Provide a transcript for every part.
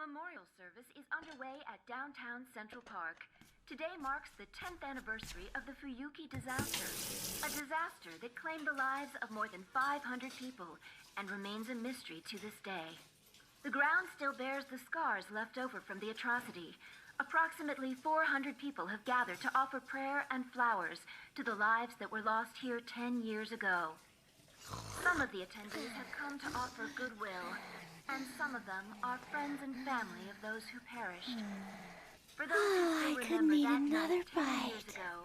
memorial service is underway at downtown Central Park. Today marks the 10th anniversary of the Fuyuki disaster, a disaster that claimed the lives of more than 500 people and remains a mystery to this day. The ground still bears the scars left over from the atrocity. Approximately 400 people have gathered to offer prayer and flowers to the lives that were lost here 10 years ago. Some of the attendees have come to offer goodwill, and some of them are friends and family of those who perished. For those who still remember that night 10 years ago,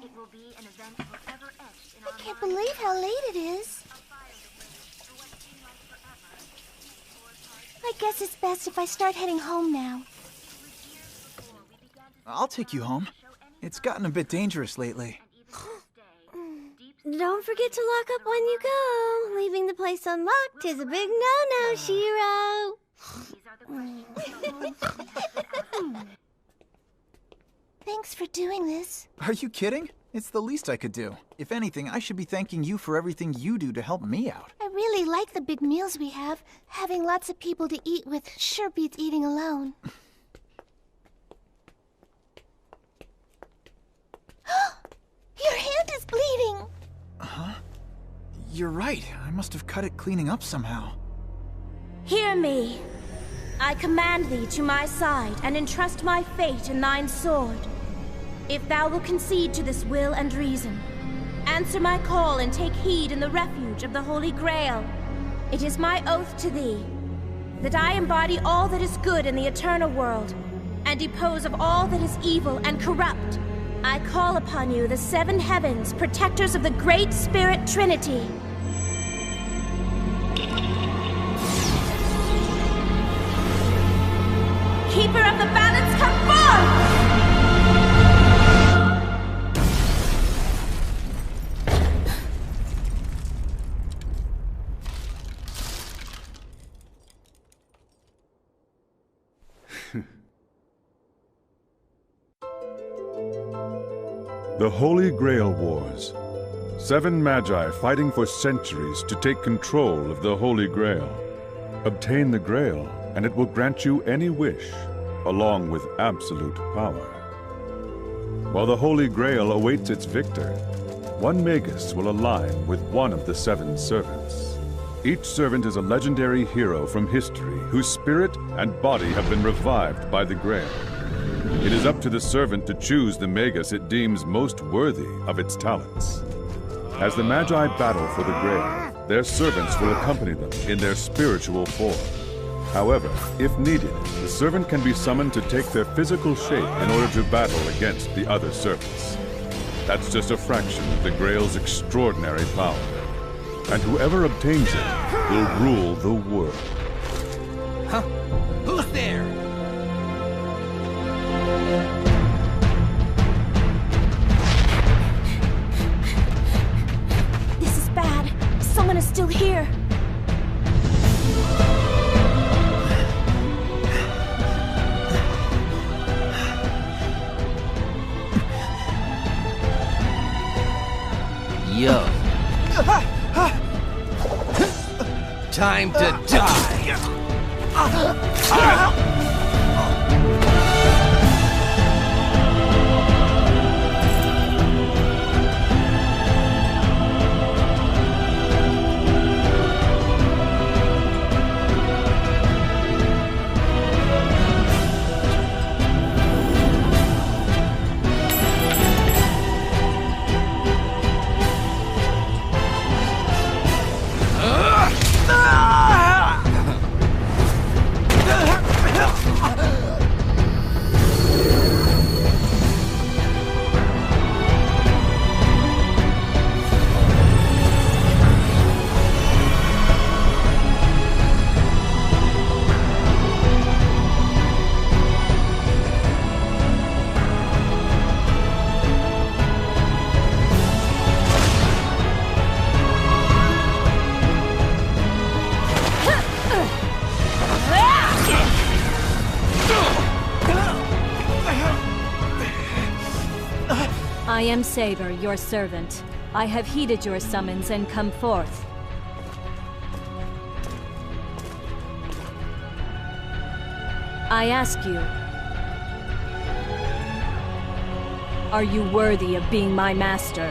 it will be an event forever etched in our minds. I can't believe how late it is. I guess it's best if I start heading home now. I'll take you home. It's gotten a bit dangerous lately. Don't forget to lock up when you go. Leaving the place unlocked is a big no-no, Shiro. Thanks for doing this. Are you kidding? It's the least I could do. If anything, I should be thanking you for everything you do to help me out. I really like the big meals we have. Having lots of people to eat with sure beats eating alone. Your hand is bleeding! Huh? You're right. I must have cut it cleaning up somehow. Hear me. I command thee to my side and entrust my fate in thine sword. If thou wilt concede to this will and reason, answer my call and take heed in the refuge of the Holy Grail. It is my oath to thee that I embody all that is good in the eternal world and depose of all that is evil and corrupt. I call upon you, the seven heavens, protectors of the Great Spirit Trinity. Keeper of the balance, come forth! The Holy Grail Wars. 7 Magi fighting for centuries to take control of the Holy Grail. Obtain the Grail, and it will grant you any wish, along with absolute power. While the Holy Grail awaits its victor, one Magus will align with one of the 7 servants. Each servant is a legendary hero from history whose spirit and body have been revived by the Grail. It is up to the servant to choose the Magus it deems most worthy of its talents. As the Magi battle for the Grail, their servants will accompany them in their spiritual form. However, if needed, the servant can be summoned to take their physical shape in order to battle against the other servants. That's just a fraction of the Grail's extraordinary power. And whoever obtains it will rule the world. Huh? Who's there? This is bad. Someone is still here. Yo. Time to die! I am Saber, your servant. I have heeded your summons and come forth. I ask you, are you worthy of being my master?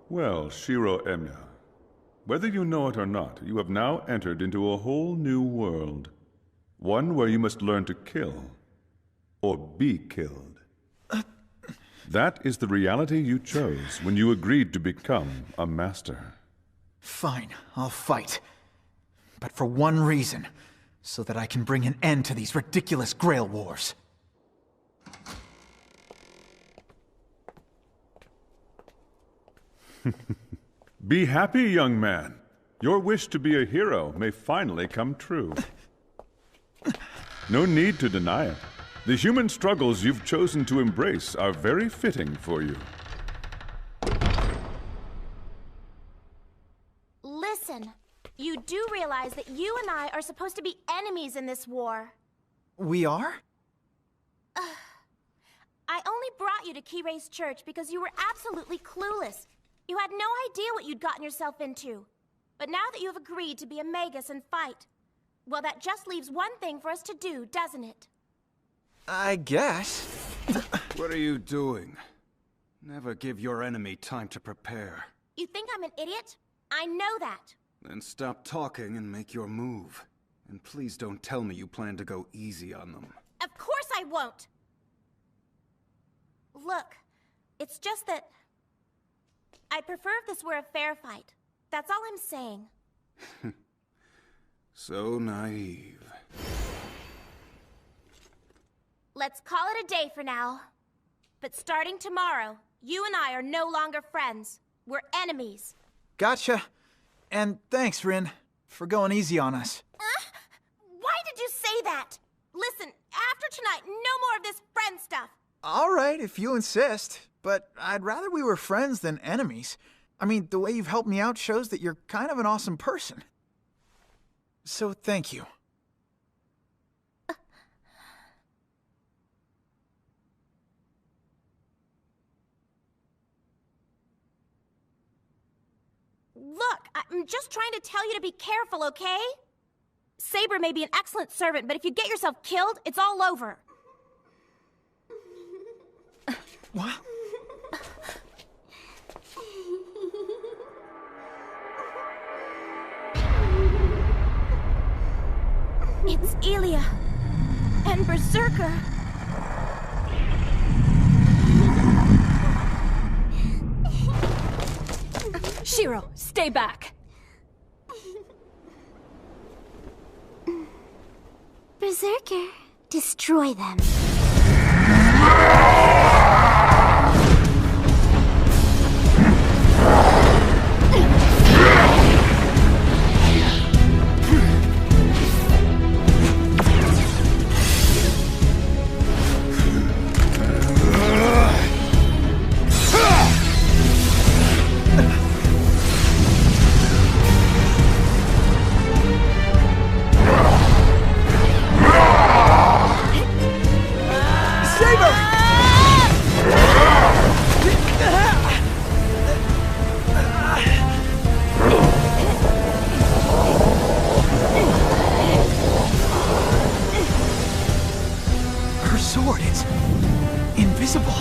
Well, Shiro Emya, whether you know it or not, you have now entered into a whole new world. One where you must learn to kill, or be killed. That is the reality you chose when you agreed to become a master. Fine, I'll fight. But for one reason. So that I can bring an end to these ridiculous Grail Wars. Be happy, young man. Your wish to be a hero may finally come true. No need to deny it. The human struggles you've chosen to embrace are very fitting for you. Listen, you do realize that you and I are supposed to be enemies in this war. We are? I only brought you to Kirei's church because you were absolutely clueless. You had no idea what you'd gotten yourself into. But now that you have agreed to be a Magus and fight, well, that just leaves one thing for us to do, doesn't it? I guess. What are you doing? Never give your enemy time to prepare. You think I'm an idiot? I know that. Then stop talking and make your move. And please don't tell me you plan to go easy on them. Of course I won't! Look, it's just that I'd prefer if this were a fair fight. That's all I'm saying. So naive. Let's call it a day for now. But starting tomorrow, you and I are no longer friends. We're enemies. Gotcha. And thanks, Rin, for going easy on us. Why did you say that? Listen, after tonight, no more of this friend stuff. All right, if you insist. But I'd rather we were friends than enemies. I mean, the way you've helped me out shows that you're kind of an awesome person. So thank you. Look, I'm just trying to tell you to be careful, okay? Saber may be an excellent servant, but if you get yourself killed, it's all over. What? It's Elia and Berserker. Shiro, stay back! Berserker, destroy them. Her sword, it's invisible.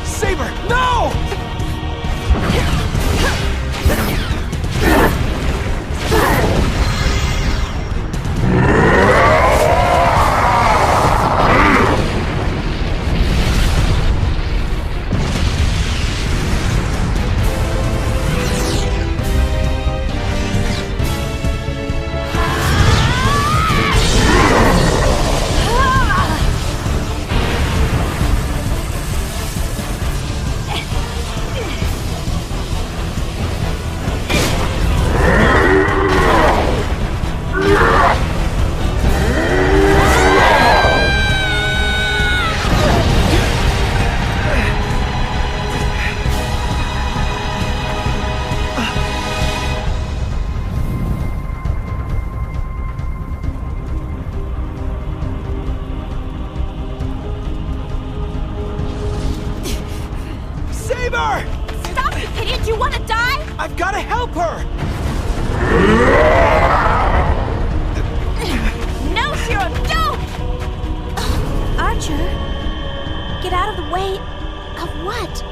Saber, no! Archer! Stop, you idiot! You want to die? I've got to help her! No, Shiro, don't! Archer? Get out of the way of what?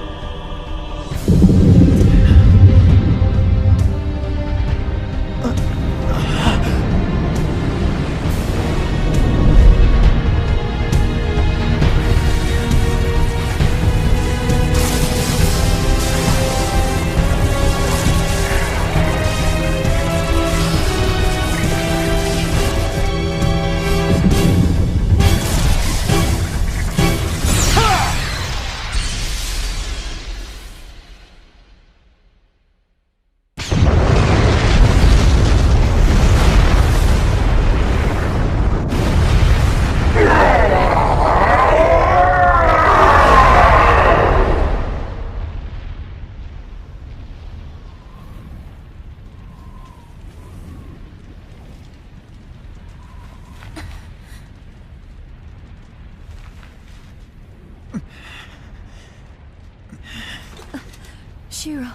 Shiro.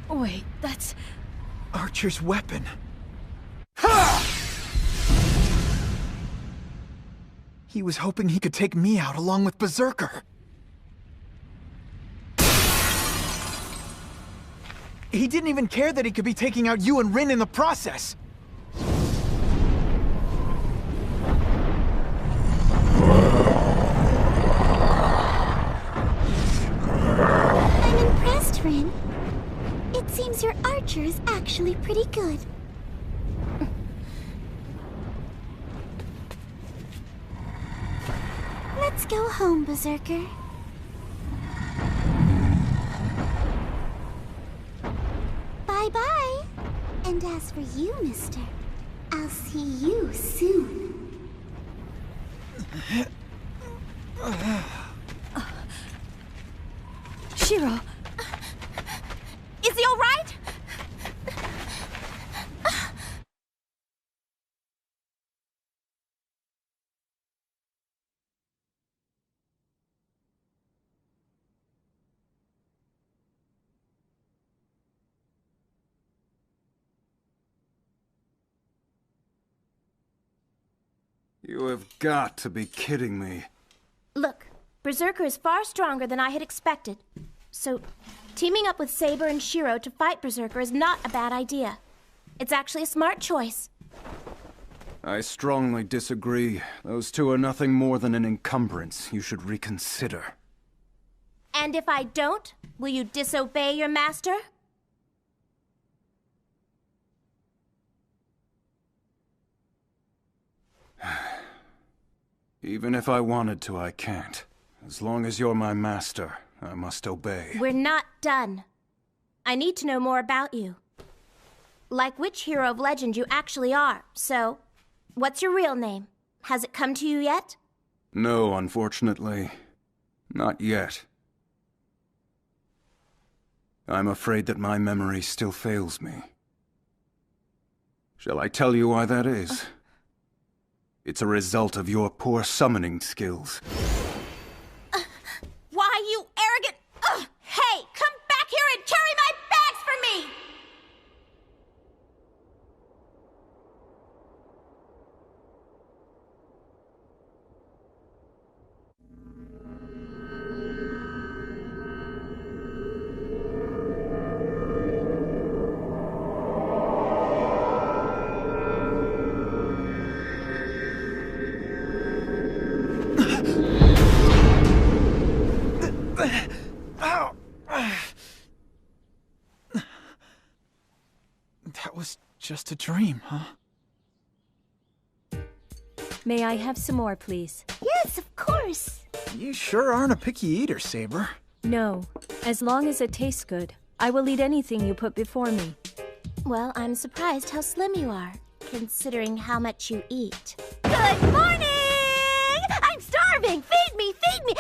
Wait, that's... Archer's weapon. He was hoping he could take me out along with Berserker. He didn't even care that he could be taking out you and Rin in the process. I'm impressed, Rin. It seems your archer is actually pretty good. Let's go home, Berserker. Bye-bye. And as for you, mister, I'll see you soon. Shiro! Is he all right? You have got to be kidding me. Look, Berserker is far stronger than I had expected. So, teaming up with Saber and Shiro to fight Berserker is not a bad idea. It's actually a smart choice. I strongly disagree. Those two are nothing more than an encumbrance. You should reconsider. And if I don't, will you disobey your master? Even if I wanted to, I can't. As long as you're my master, I must obey. We're not done. I need to know more about you. Like which hero of legend you actually are. So, what's your real name? Has it come to you yet? No, unfortunately. Not yet. I'm afraid that my memory still fails me. Shall I tell you why that is? It's a result of your poor summoning skills. Why, you arrogant... Hey, come back here and carry my bags for me! Ow! That was just a dream, huh? May I have some more, please? Yes, of course. You sure aren't a picky eater, Saber. No. As long as it tastes good, I will eat anything you put before me. Well, I'm surprised how slim you are, considering how much you eat. Good morning! I'm starving! Feed me! Feed me!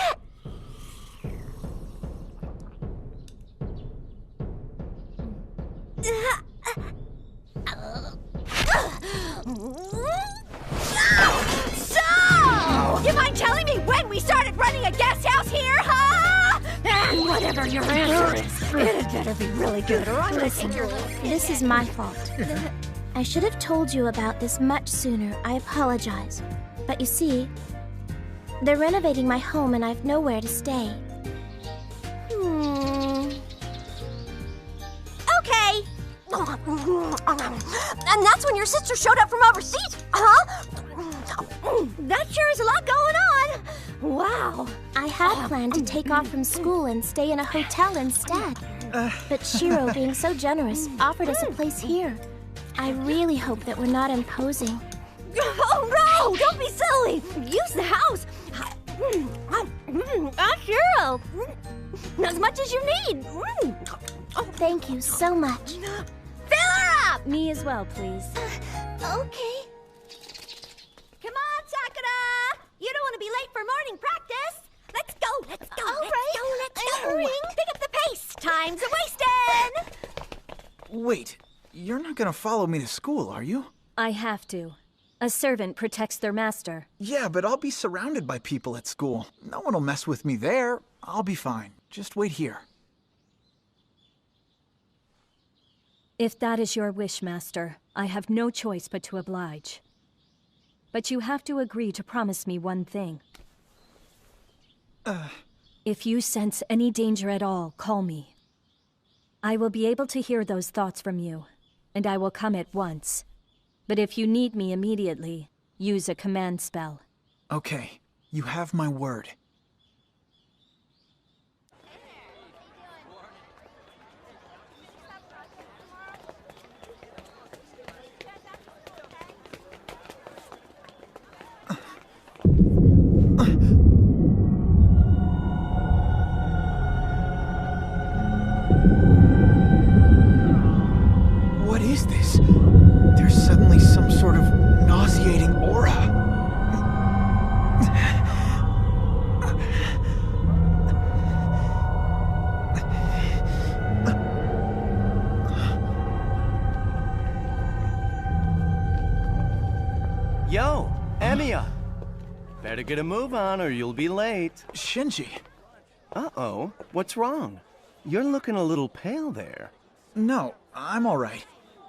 So! You mind telling me when we started running a guest house? whatever your answer is, it better be really good, or I'm Listen, this is my fault. I should have told you about this much sooner. I apologize. But you see, they're renovating my home and I've nowhere to stay. Okay. And that's when your sister showed up from overseas, huh? That sure is a lot going on. Wow. I had planned to take off from school and stay in a hotel instead. But Shiro, being so generous, offered us a place here. I really hope that we're not imposing. Oh, no! Don't be silly! Use the house! Shiro! As much as you need! Thank you so much. Fill her up! Me as well, please. Okay. Come on, Sakura! You don't want to be late for morning practice! Let's go! Let's go! All let's right. go! Let's go! Hurry. Pick up the pace! Time's a-wasting! Wait, you're not gonna follow me to school, are you? I have to. A servant protects their master. Yeah, but I'll be surrounded by people at school. No one will mess with me there. I'll be fine. Just wait here. If that is your wish, Master, I have no choice but to oblige. But you have to agree to promise me one thing. If you sense any danger at all, call me. I will be able to hear those thoughts from you, and I will come at once. But if you need me immediately, use a command spell. Okay, you have my word. What is this? There's suddenly some sort of nauseating aura. Yo, Emiya! Better get a move on or you'll be late. Shinji. Uh-oh, what's wrong? You're looking a little pale there. No, I'm all right.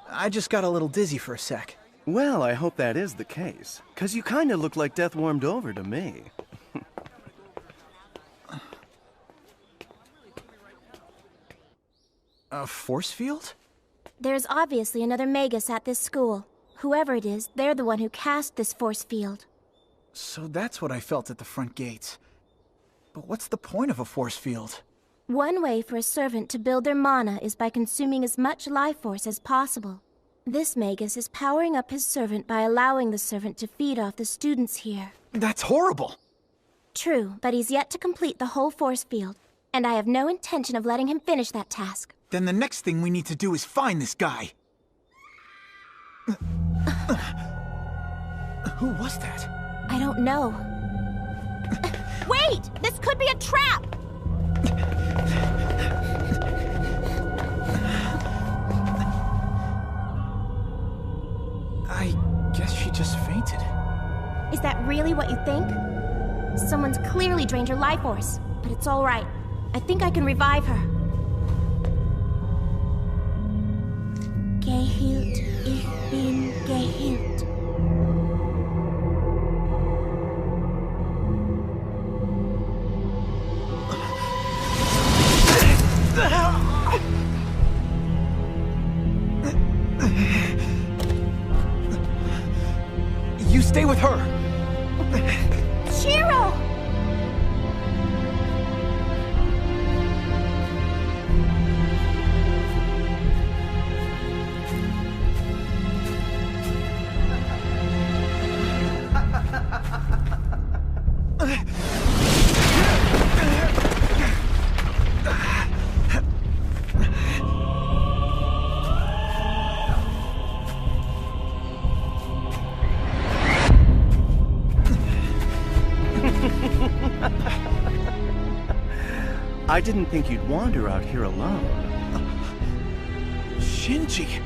I just got a little dizzy for a sec. Well, I hope that is the case, 'cause you kinda look like death warmed over to me. A force field? There's obviously another Magus at this school. Whoever it is, they're the one who cast this force field. So that's what I felt at the front gates. But what's the point of a force field? One way for a servant to build their mana is by consuming as much life force as possible. This Magus is powering up his servant by allowing the servant to feed off the students here. That's horrible! True, but he's yet to complete the whole force field, and I have no intention of letting him finish that task. Then the next thing we need to do is find this guy. Who was that? I don't know. Wait! This could be a trap! I guess she just fainted. Is that really what you think? Someone's clearly drained her life force, but it's all right. I think I can revive her. Geheilt, ich bin geheilt. You stay with her! Shiro! I didn't think you'd wander out here alone. Shinji!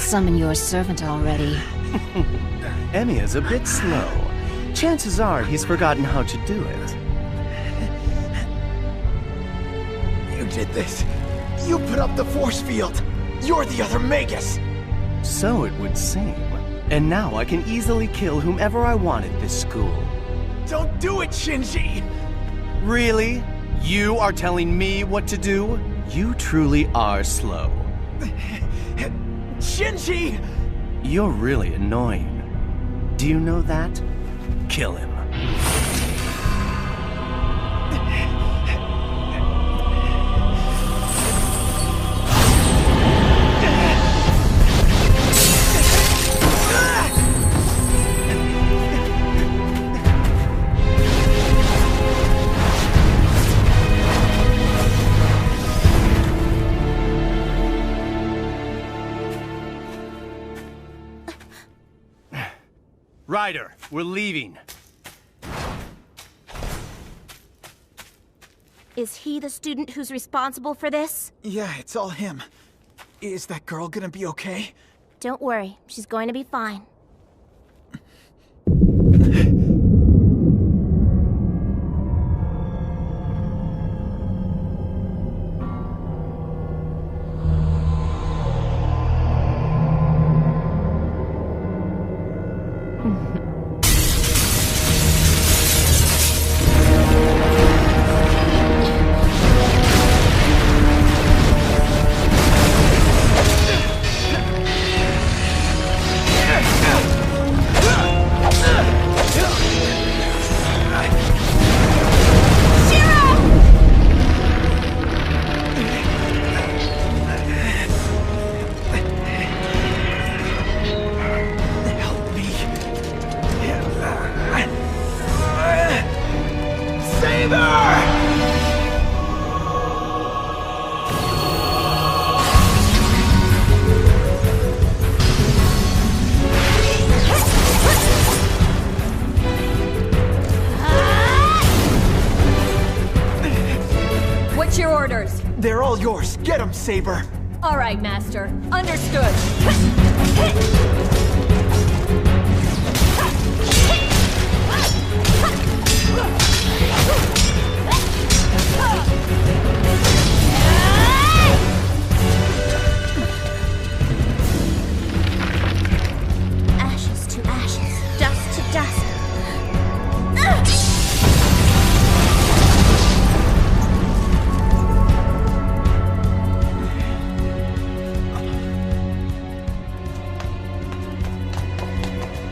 summon your servant already. Emiya's a bit slow. Chances are he's forgotten how to do it. You did this. You put up the force field. You're the other Magus. So it would seem. And now I can easily kill whomever I want at this school. Don't do it, Shinji! Really? You are telling me what to do? You truly are slow. Shinji! You're really annoying. Do you know that? Kill him. Ryder, we're leaving. Is he the student who's responsible for this? Yeah, it's all him. Is that girl gonna be okay? Don't worry, she's going to be fine. What's your orders? They're all yours. Get them, Saber. All right, Master. Understood. Ashes to ashes, dust to dust.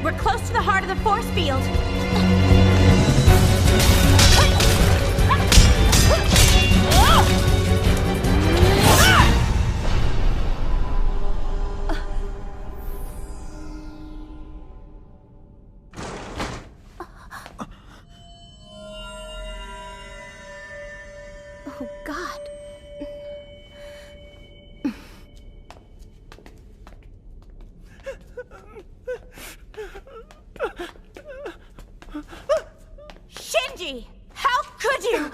We're close to the heart of the force field. Oh, God. Shinji! How could you?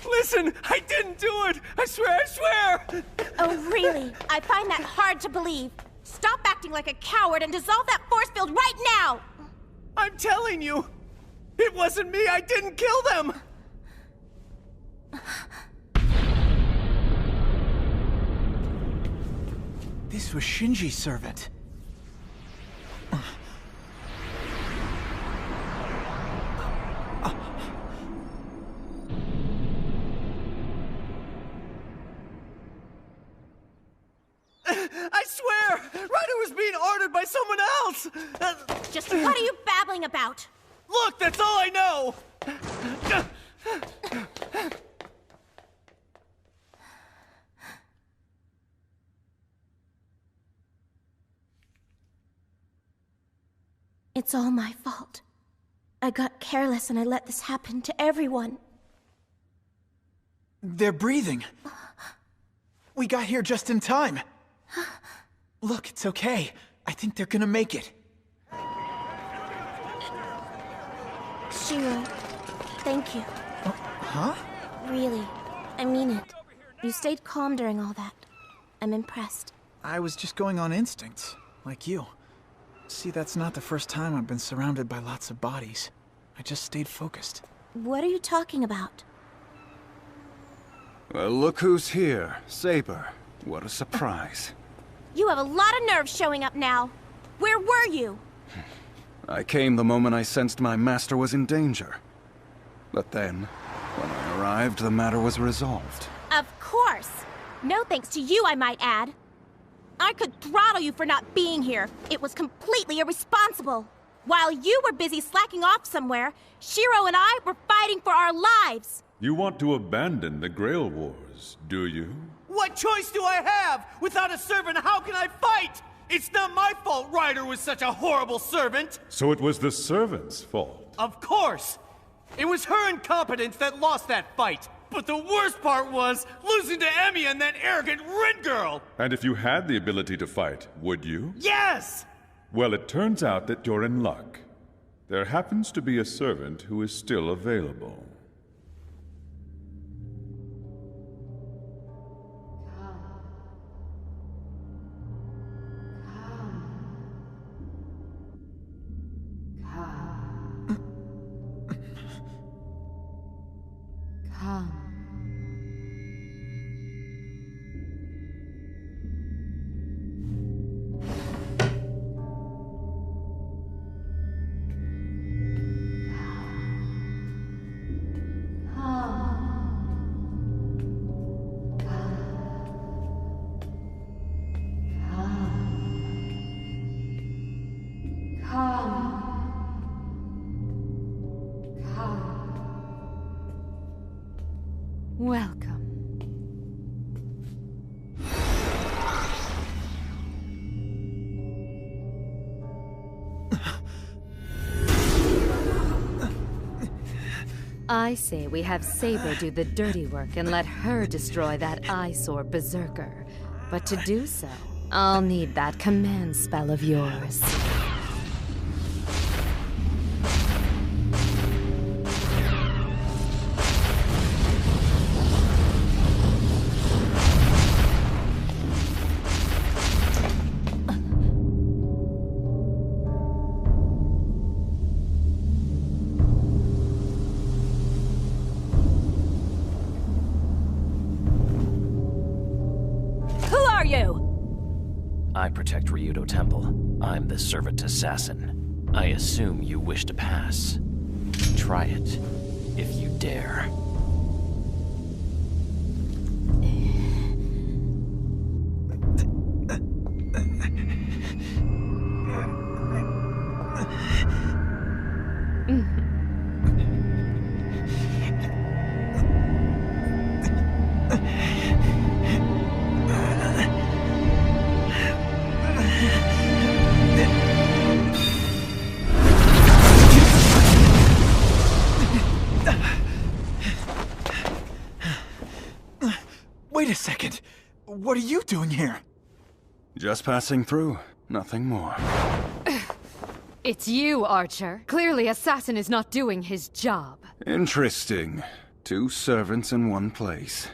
Listen, I didn't do it! I swear! Oh, really? I find that hard to believe. Stop acting like a coward and dissolve that force field right now! I'm telling you! It wasn't me! I didn't kill them! This was Shinji's servant. I swear! Ryder was being ordered by someone else! Just what are you babbling about? Look, that's all I know! It's all my fault. I got careless and I let this happen to everyone. They're breathing. We got here just in time. Look, it's okay. I think they're gonna make it. Shiro, thank you. Huh? Really, I mean it. You stayed calm during all that. I'm impressed. I was just going on instinct, like you. See, that's not the first time I've been surrounded by lots of bodies. I just stayed focused. What are you talking about? Well, look who's here. Saber. What a surprise. You have a lot of nerve showing up now. Where were you? I came the moment I sensed my master was in danger. But then, when I arrived, the matter was resolved. Of course. No thanks to you, I might add. I could throttle you for not being here. It was completely irresponsible. While you were busy slacking off somewhere, Shiro and I were fighting for our lives. You want to abandon the Grail Wars, do you? What choice do I have? Without a servant, how can I fight? It's not my fault Ryder was such a horrible servant. So it was the servant's fault. Of course. It was her incompetence that lost that fight. But the worst part was losing to Emmy and that arrogant Red Girl! And if you had the ability to fight, would you? Yes! Well, it turns out that you're in luck. There happens to be a servant who is still available. Welcome. I say we have Saber do the dirty work and let her destroy that eyesore berserker. But to do so, I'll need that command spell of yours. I protect Ryudo Temple. I'm the servant assassin. I assume you wish to pass. Try it, if you dare. Wait a second. What are you doing here? Just passing through. Nothing more. It's you, Archer. Clearly, Assassin is not doing his job. Interesting. 2 servants in one place.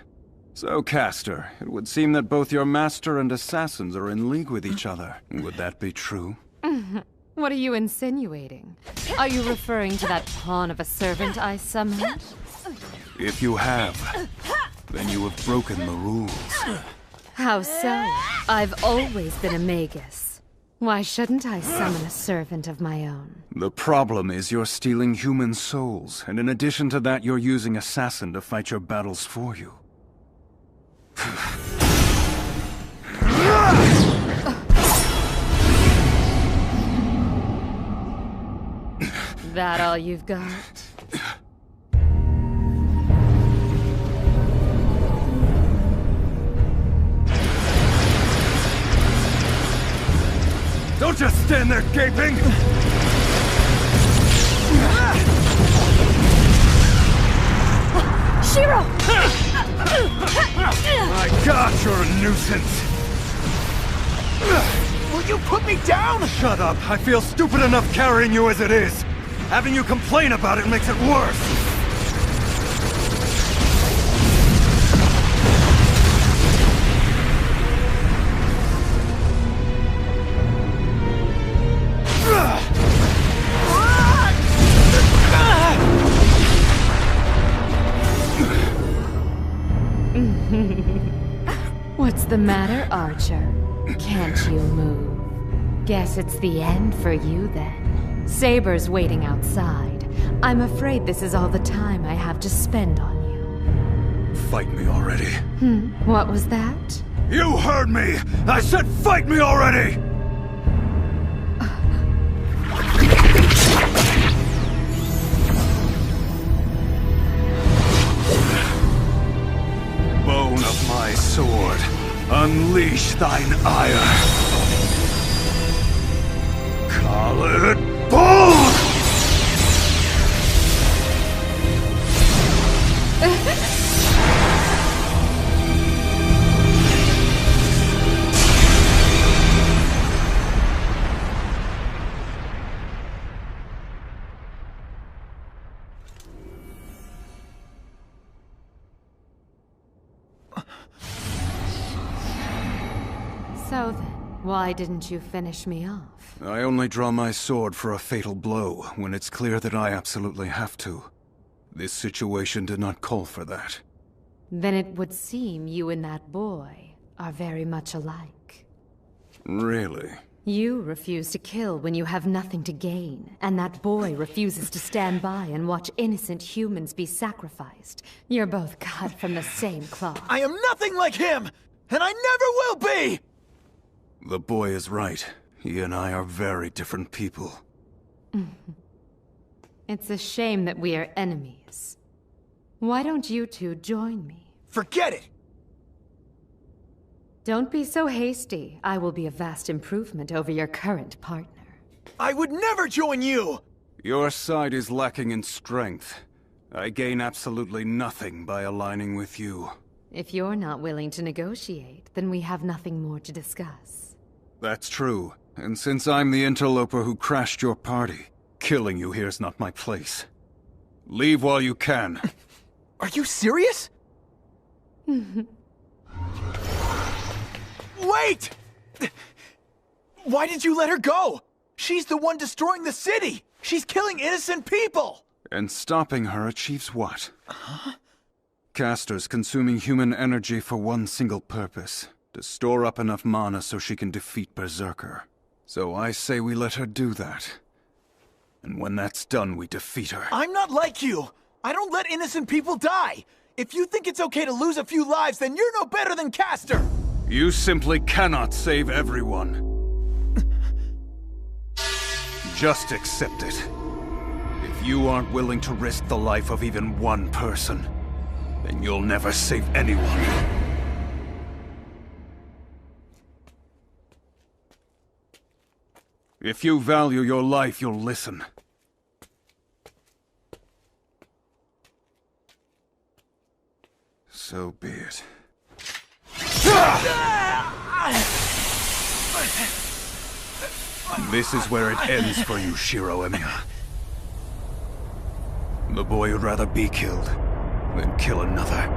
So, Caster, it would seem that both your master and assassins are in league with each other. Would that be true? What are you insinuating? Are you referring to that pawn of a servant I summoned? If you have, then you have broken the rules. How so? I've always been a magus. Why shouldn't I summon a servant of my own? The problem is you're stealing human souls, and in addition to that, you're using Assassin to fight your battles for you. That all you've got? Don't just stand there gaping! Shiro! My God, you're a nuisance! Will you put me down? Shut up! I feel stupid enough carrying you as it is! Having you complain about it makes it worse! What's the matter, Archer? Can't you move? Guess it's the end for you then. Saber's waiting outside. I'm afraid this is all the time I have to spend on you. Fight me already. What was that? You heard me! I said fight me already! Bone of my sword, unleash thine ire. Call it bold! So then, why didn't you finish me off? I only draw my sword for a fatal blow when it's clear that I absolutely have to. This situation did not call for that. Then it would seem you and that boy are very much alike. Really? You refuse to kill when you have nothing to gain, and that boy refuses to stand by and watch innocent humans be sacrificed. You're both cut from the same cloth. I am nothing like him, and I never will be! The boy is right. He and I are very different people. It's a shame that we are enemies. Why don't you two join me? Forget it! Don't be so hasty. I will be a vast improvement over your current partner. I would never join you! Your side is lacking in strength. I gain absolutely nothing by aligning with you. If you're not willing to negotiate, then we have nothing more to discuss. That's true. And since I'm the interloper who crashed your party, killing you here's not my place. Leave while you can. Are you serious? Wait! Why did you let her go? She's the one destroying the city! She's killing innocent people! And stopping her achieves what? Castor's consuming human energy for one single purpose. To store up enough mana so she can defeat Berserker. So I say we let her do that. And when that's done, we defeat her. I'm not like you! I don't let innocent people die! If you think it's okay to lose a few lives, then you're no better than Castor! You simply cannot save everyone. Just accept it. If you aren't willing to risk the life of even one person, then you'll never save anyone. If you value your life, you'll listen. So be it. This is where it ends for you, Shiro Emiya. The boy would rather be killed than kill another.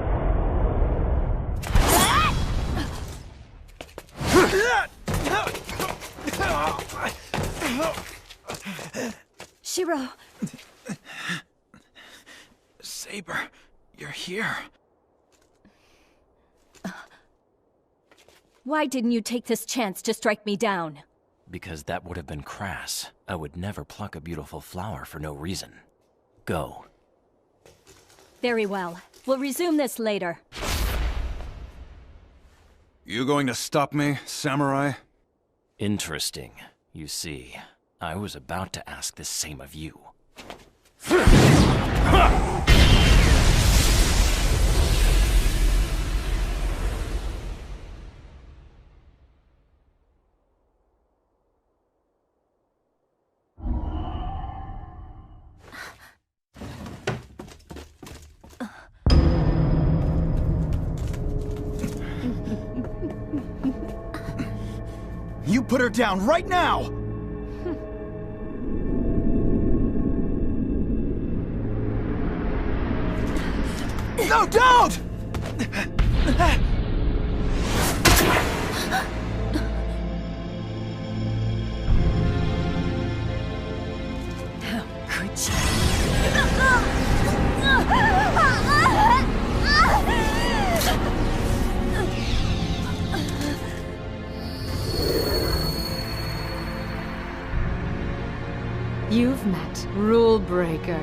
Shiro! Saber, you're here. Why didn't you take this chance to strike me down? Because that would have been crass. I would never pluck a beautiful flower for no reason. Go. Very well. We'll resume this later. You going to stop me, Samurai? Interesting. You see, I was about to ask the same of you. You put her down right now! No, don't! How could you? met. Rule breaker.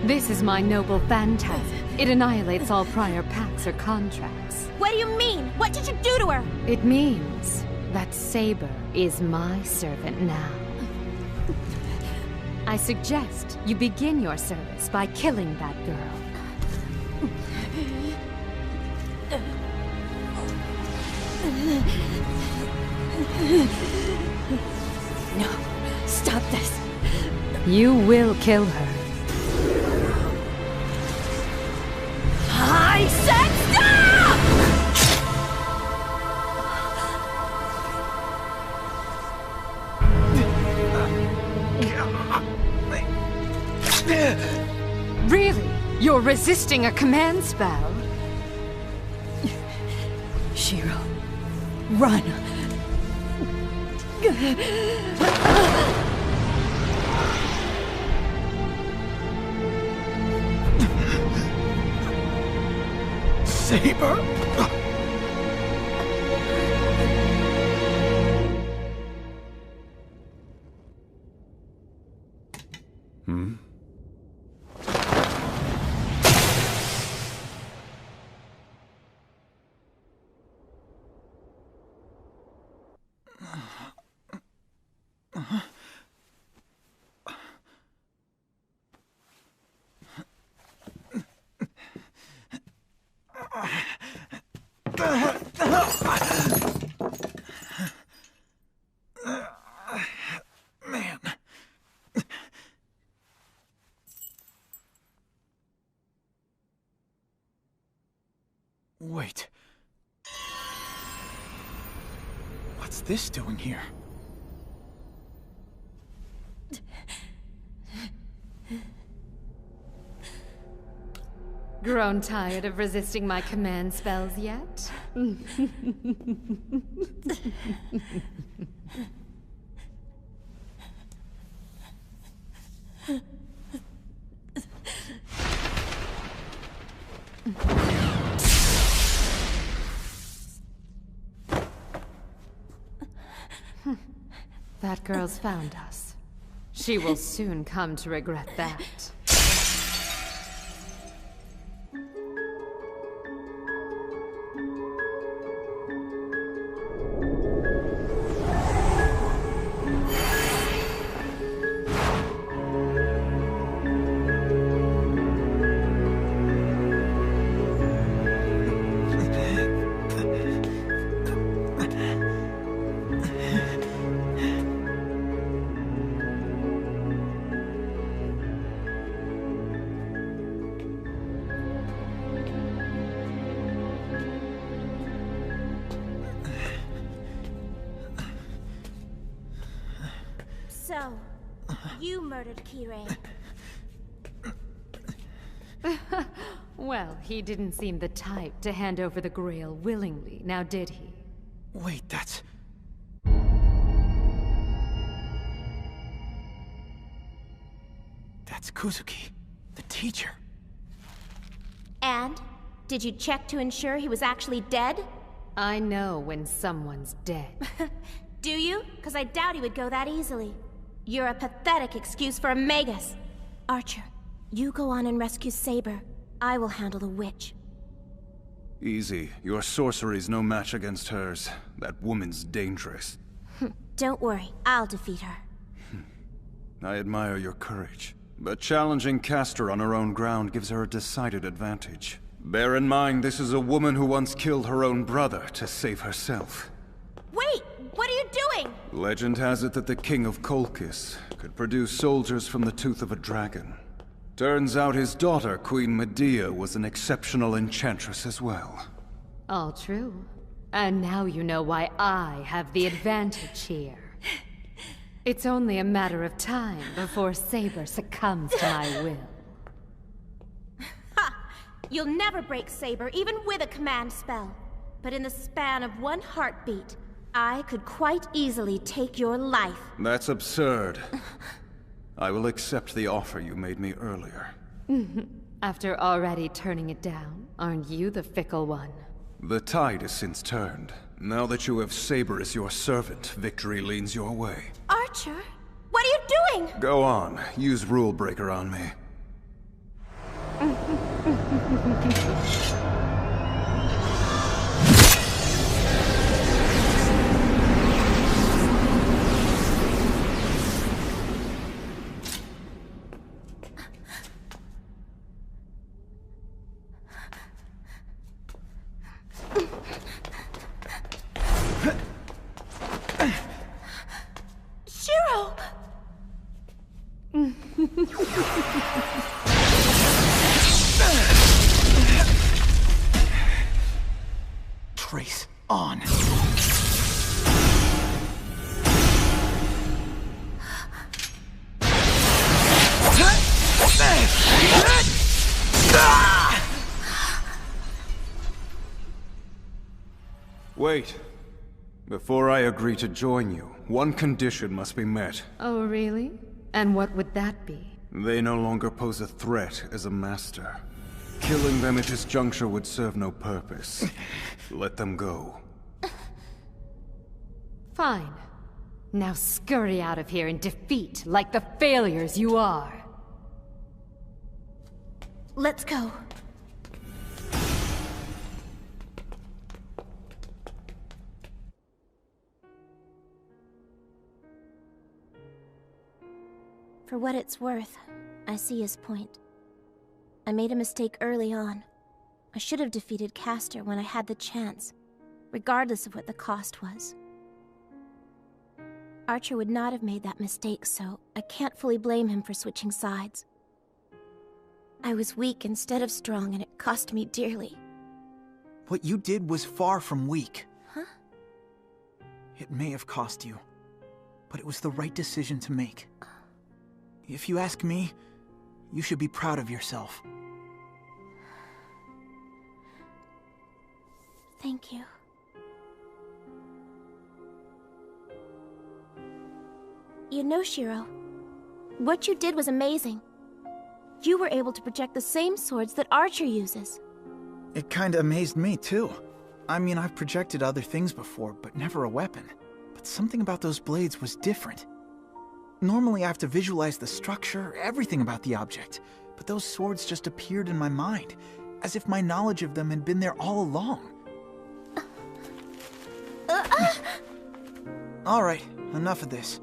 This is my noble phantasm. It annihilates all prior pacts or contracts. What do you mean? What did you do to her? It means that Saber is my servant now. I suggest you begin your service by killing that girl. No, stop this. You will kill her. I said stop! Really? You're resisting a command spell? Shiro, run! Saber? Man. Wait. What's this doing here? Grown tired of resisting my command spells yet? That girl's found us. She will soon come to regret that. So, you murdered Kirei. Well, he didn't seem the type to hand over the Grail willingly, now did he? Wait, that's... That's Kuzuki, the teacher. And? Did you check to ensure he was actually dead? I know when someone's dead. Do you? Because I doubt he would go that easily. You're a pathetic excuse for a Magus. Archer, you go on and rescue Saber. I will handle the witch. Easy. Your sorcery's no match against hers. That woman's dangerous. Don't worry, I'll defeat her. I admire your courage. But challenging Castor on her own ground gives her a decided advantage. Bear in mind, this is a woman who once killed her own brother to save herself. Wait! What are you doing? Legend has it that the king of Colchis could produce soldiers from the tooth of a dragon. Turns out his daughter, Queen Medea, was an exceptional enchantress as well. All true. And now you know why I have the advantage here. It's only a matter of time before Saber succumbs to my will. Ha! You'll never break Saber, even with a command spell. But in the span of one heartbeat, I could quite easily take your life. That's absurd. I will accept the offer you made me earlier. After already turning it down, aren't you the fickle one? The tide has since turned. Now that you have Saber as your servant, victory leans your way. Archer? What are you doing? Go on. Use Rule Breaker on me. Shiro! Trace on. Wait. Before I agree to join you, one condition must be met. Oh, really? And what would that be? They no longer pose a threat as a master. Killing them at this juncture would serve no purpose. Let them go. Fine. Now scurry out of here in defeat like the failures you are. Let's go. For what it's worth, I see his point. I made a mistake early on. I should have defeated Castor when I had the chance, regardless of what the cost was. Archer would not have made that mistake, so I can't fully blame him for switching sides. I was weak instead of strong, and it cost me dearly. What you did was far from weak. Huh? It may have cost you, but it was the right decision to make. If you ask me, you should be proud of yourself. Thank you. You know, Shiro, what you did was amazing. You were able to project the same swords that Archer uses. It kinda amazed me, too. I mean, I've projected other things before, but never a weapon. But something about those blades was different. Normally I have to visualize the structure, everything about the object, but those swords just appeared in my mind, as if my knowledge of them had been there all along. Alright, enough of this.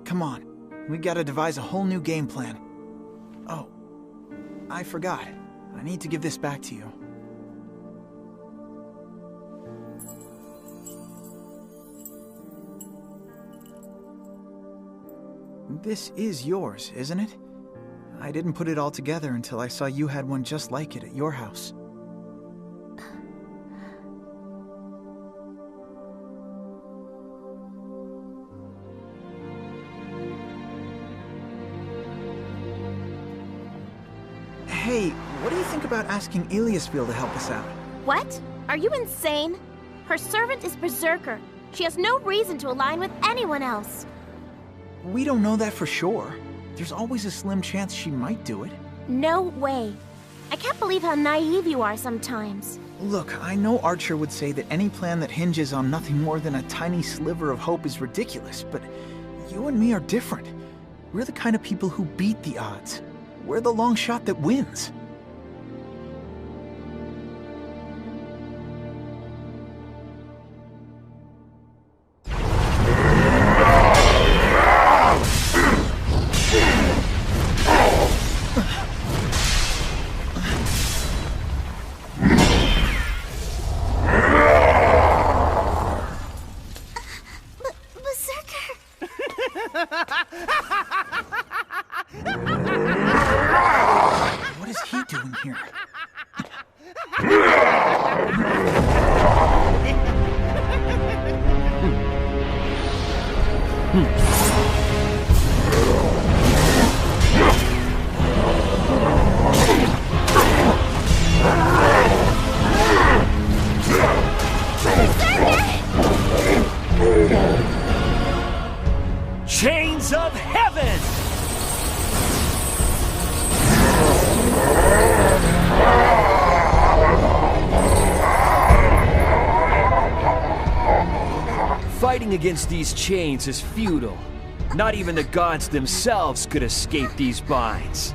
Come on, we gotta devise a whole new game plan. Oh, I forgot. I need to give this back to you. This is yours, isn't it? I didn't put it all together until I saw you had one just like it at your house. Hey, what do you think about asking Iliasville to help us out? What? Are you insane? Her servant is Berserker. She has no reason to align with anyone else. We don't know that for sure. There's always a slim chance she might do it. No way. I can't believe how naive you are sometimes. Look, I know Archer would say that any plan that hinges on nothing more than a tiny sliver of hope is ridiculous, but you and me are different. We're the kind of people who beat the odds. We're the long shot that wins. What is he doing here? Chains of Heaven! Fighting against these chains is futile. Not even the gods themselves could escape these binds.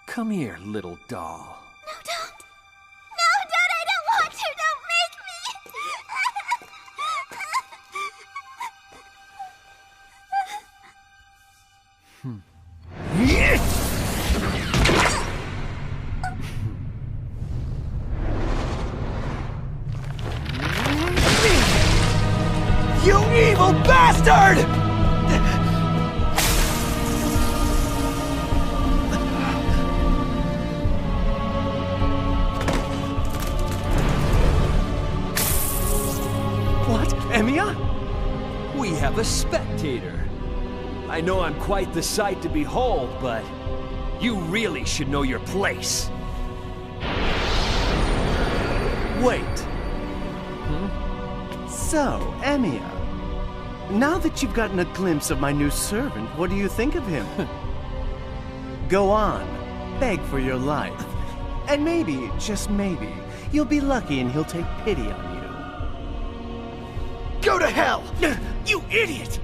Come here, little doll. No, don't. No, Dad, I don't want to. Don't make You evil bastard! What, Emiya? We have a spectator. I know I'm quite the sight to behold, but you really should know your place. Wait. So, Emiya, now that you've gotten a glimpse of my new servant, what do you think of him? Go on, beg for your life. And maybe, just maybe, you'll be lucky and he'll take pity on you. Go to hell! You idiot!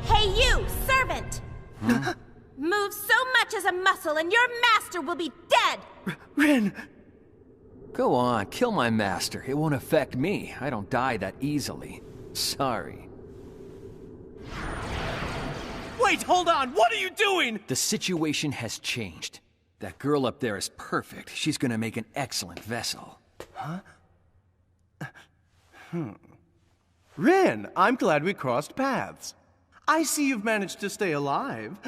Hey you, servant! Move so much as a muscle and your master will be dead! Rin! Go on, kill my master. It won't affect me. I don't die that easily. Sorry. Wait, hold on! What are you doing? The situation has changed. That girl up there is perfect. She's gonna make an excellent vessel. Huh? Rin, I'm glad we crossed paths. I see you've managed to stay alive.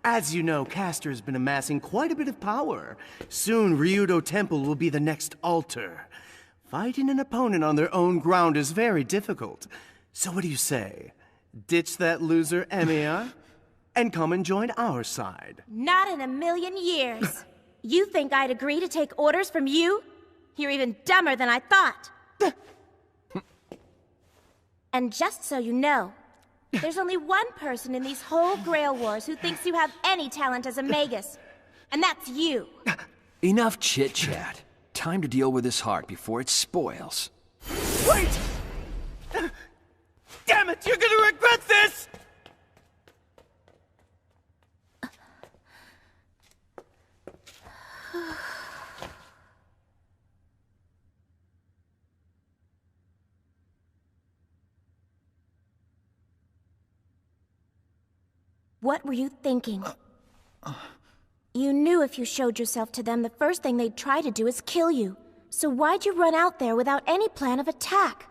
As you know, Castor has been amassing quite a bit of power. Soon, Ryudo Temple will be the next altar. Fighting an opponent on their own ground is very difficult. So what do you say? Ditch that loser, Emiya, and come and join our side. Not in a million years. You think I'd agree to take orders from you? You're even dumber than I thought. And just so you know, there's only one person in these whole Grail Wars who thinks you have any talent as a Magus, and that's you. Enough chit-chat. Time to deal with this heart before it spoils. Wait! Damn it, you're gonna regret this! What were you thinking? You knew if you showed yourself to them, the first thing they'd try to do is kill you. So why'd you run out there without any plan of attack?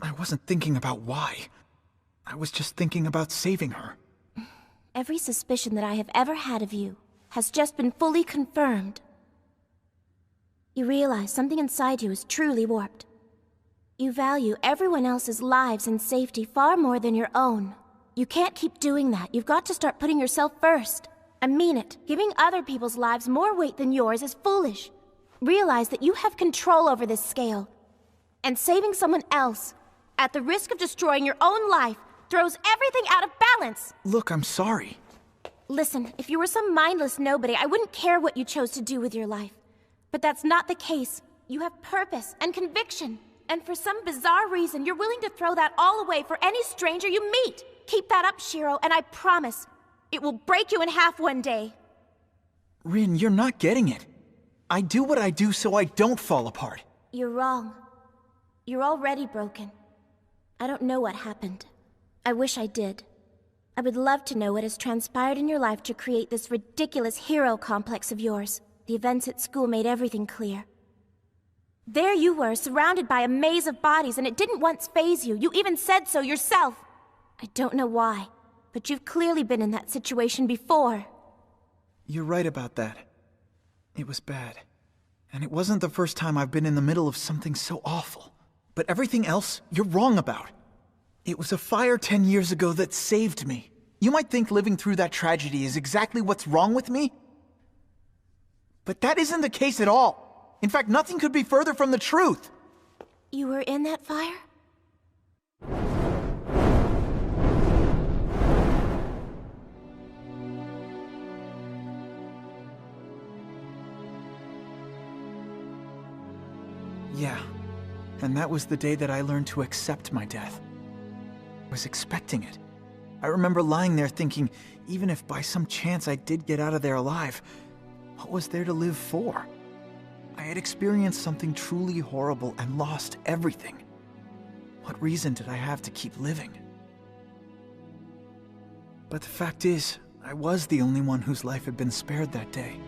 I wasn't thinking about why. I was just thinking about saving her. Every suspicion that I have ever had of you has just been fully confirmed. You realize something inside you is truly warped. You value everyone else's lives and safety far more than your own. You can't keep doing that. You've got to start putting yourself first. I mean it. Giving other people's lives more weight than yours is foolish. Realize that you have control over this scale. And saving someone else, at the risk of destroying your own life, throws everything out of balance. Look, I'm sorry. Listen, if you were some mindless nobody, I wouldn't care what you chose to do with your life. But that's not the case. You have purpose and conviction. And for some bizarre reason, you're willing to throw that all away for any stranger you meet. Keep that up, Shiro, and I promise, it will break you in half one day. Rin, you're not getting it. I do what I do so I don't fall apart. You're wrong. You're already broken. I don't know what happened. I wish I did. I would love to know what has transpired in your life to create this ridiculous hero complex of yours. The events at school made everything clear. There you were, surrounded by a maze of bodies, and it didn't once faze you. You even said so yourself. I don't know why, but you've clearly been in that situation before. You're right about that. It was bad. And it wasn't the first time I've been in the middle of something so awful. But everything else, you're wrong about. It was a fire 10 years ago that saved me. You might think living through that tragedy is exactly what's wrong with me, but that isn't the case at all. In fact, nothing could be further from the truth. You were in that fire? Yeah, and that was the day that I learned to accept my death. I was expecting it. I remember lying there thinking, even if by some chance I did get out of there alive, what was there to live for? I had experienced something truly horrible and lost everything. What reason did I have to keep living? But the fact is, I was the only one whose life had been spared that day.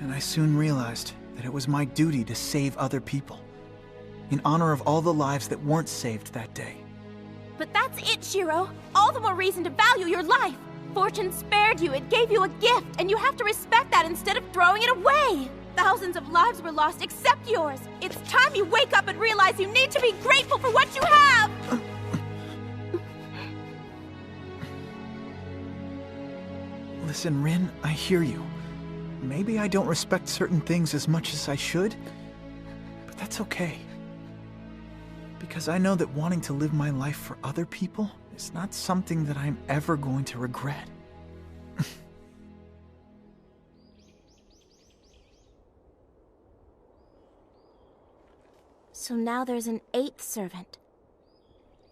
And I soon realized that it was my duty to save other people, in honor of all the lives that weren't saved that day. But that's it, Shiro! All the more reason to value your life! Fortune spared you, it gave you a gift, and you have to respect that instead of throwing it away! Thousands of lives were lost except yours! It's time you wake up and realize you need to be grateful for what you have! Listen, Rin, I hear you. Maybe I don't respect certain things as much as I should, but that's okay. Because I know that wanting to live my life for other people is not something that I'm ever going to regret. So now there's an 8th servant.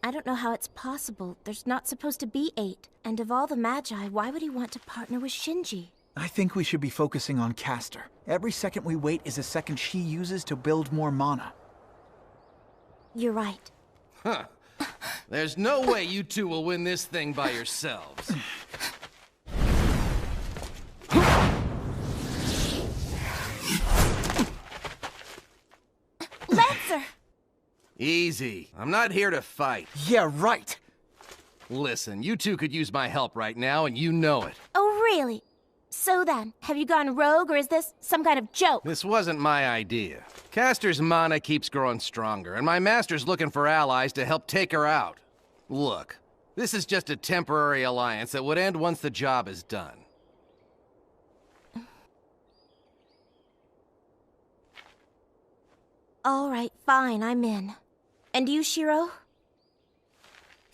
I don't know how it's possible. There's not supposed to be 8. And of all the Magi, why would he want to partner with Shinji? I think we should be focusing on Castor. Every second we wait is a second she uses to build more mana. You're right. Huh. There's no way you two will win this thing by yourselves. Lancer! Easy. I'm not here to fight. Yeah, right! Listen, you two could use my help right now, and you know it. Oh, really? So then, have you gone rogue, or is this some kind of joke? This wasn't my idea. Castor's mana keeps growing stronger, and my master's looking for allies to help take her out. Look, this is just a temporary alliance that would end once the job is done. All right, fine, I'm in. And you, Shiro?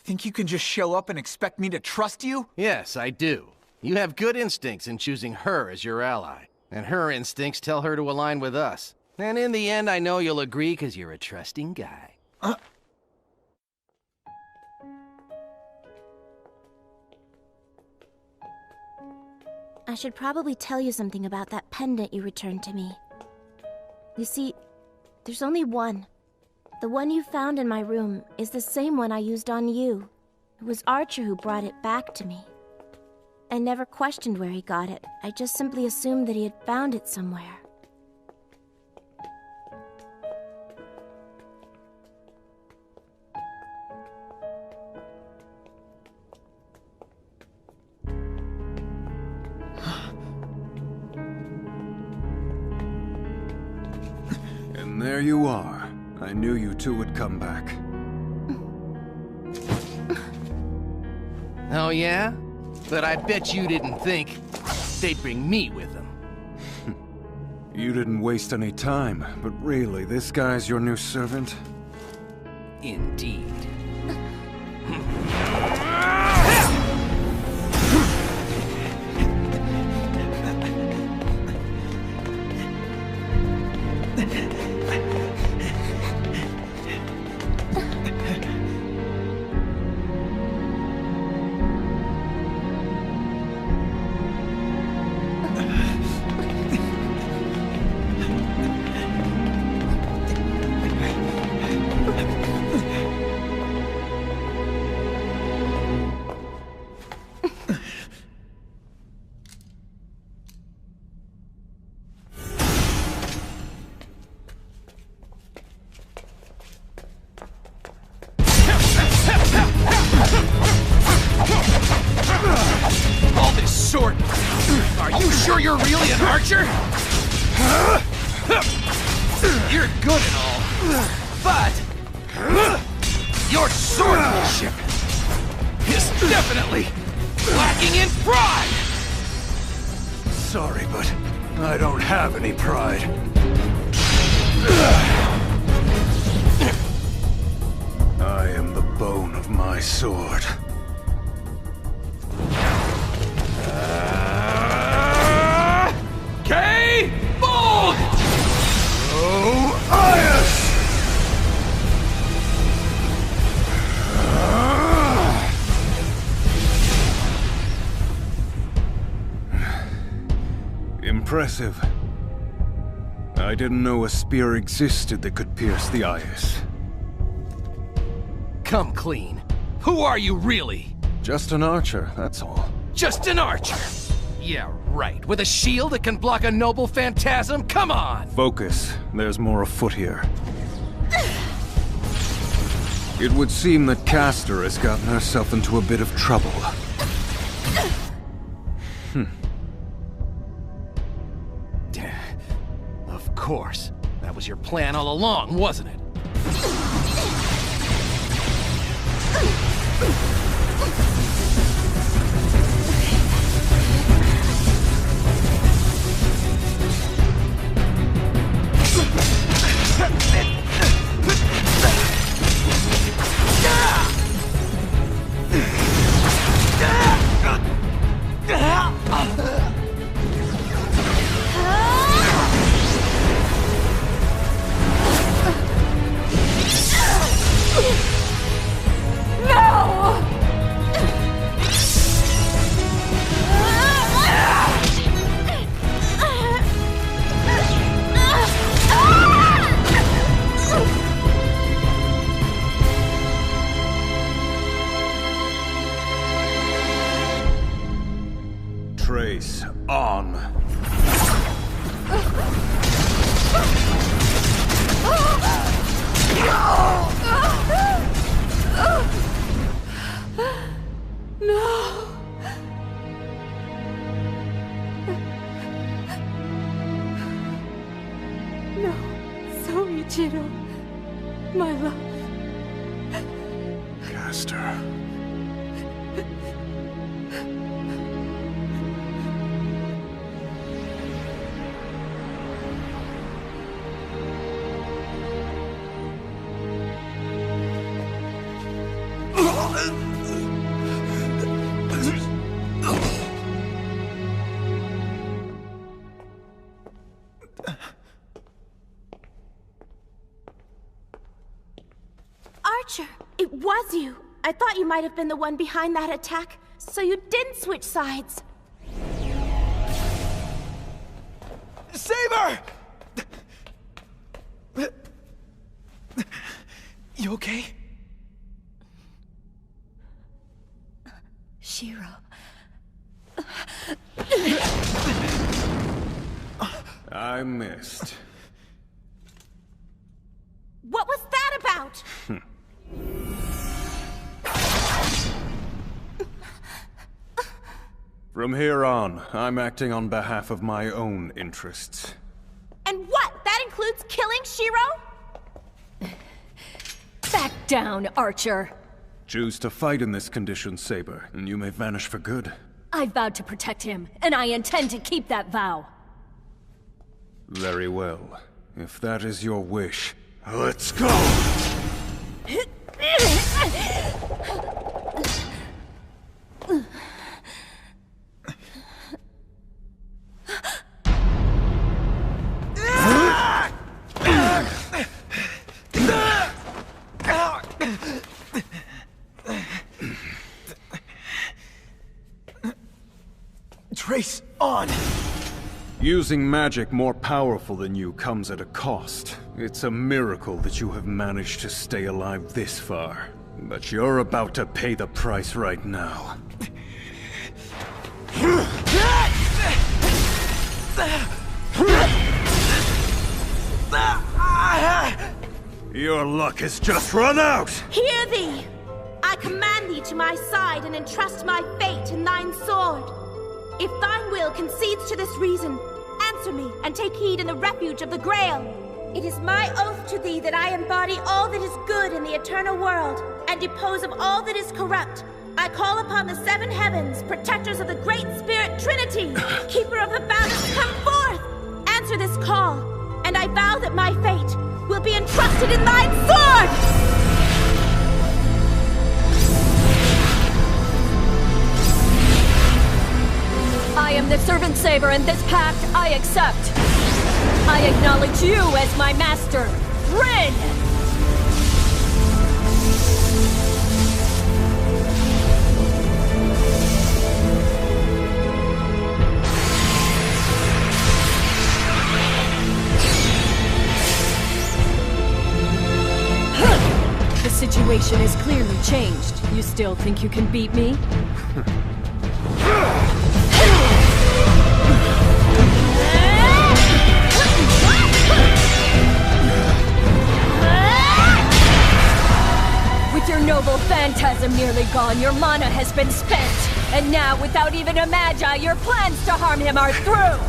Think you can just show up and expect me to trust you? Yes, I do. You have good instincts in choosing her as your ally. And her instincts tell her to align with us. And in the end, I know you'll agree because you're a trusting guy. I should probably tell you something about that pendant you returned to me. You see, there's only one. The one you found in my room is the same one I used on you. It was Archer who brought it back to me. I never questioned where he got it. I just simply assumed that he had found it somewhere. And there you are. I knew you two would come back. Oh, yeah? But I bet you didn't think they'd bring me with them. You didn't waste any time, but really, this guy's your new servant? Indeed. sure you're really an archer? You're good and all, but your swordsmanship is definitely lacking in pride! Sorry, but I don't have any pride. I am the bone of my sword. K. Bold! Oh, Ias! Impressive. I didn't know a spear existed that could pierce the Ias. Come clean. Who are you really? Just an archer, that's all. Just an archer? Yeah, right. With a shield that can block a noble phantasm? Come on! Focus. There's more afoot here. It would seem that Castor has gotten herself into a bit of trouble. Of course. That was your plan all along, wasn't it? Trace on. No, Soichiro, my love. Castor. Archer, it was you. I thought you might have been the one behind that attack, so you didn't switch sides. Saber! You okay? Shiro. I missed. What was that about? From here on, I'm acting on behalf of my own interests. And what? That includes killing Shiro? Back down, Archer. Choose to fight in this condition, Saber, and you may vanish for good. I vowed to protect him, and I intend to keep that vow. Very well. If that is your wish, let's go! Trace on! Using magic more powerful than you comes at a cost. It's a miracle that you have managed to stay alive this far. But you're about to pay the price right now. Your luck has just run out! Hear thee! I command thee to my side and entrust my fate in thine sword. If thine will concedes to this reason, answer me and take heed in the refuge of the Grail. It is my oath to thee that I embody all that is good in the eternal world, and depose of all that is corrupt. I call upon the seven heavens, protectors of the great spirit Trinity, keeper of the balance, come forth! Answer this call, and I vow that my fate will be entrusted in thine sword! I am the Servant Saber, and this pact I accept. I acknowledge you as my master, Rin! The situation is clearly changed. You still think you can beat me? With your noble phantasm nearly gone, your mana has been spent. And now, without even a magi, your plans to harm him are through!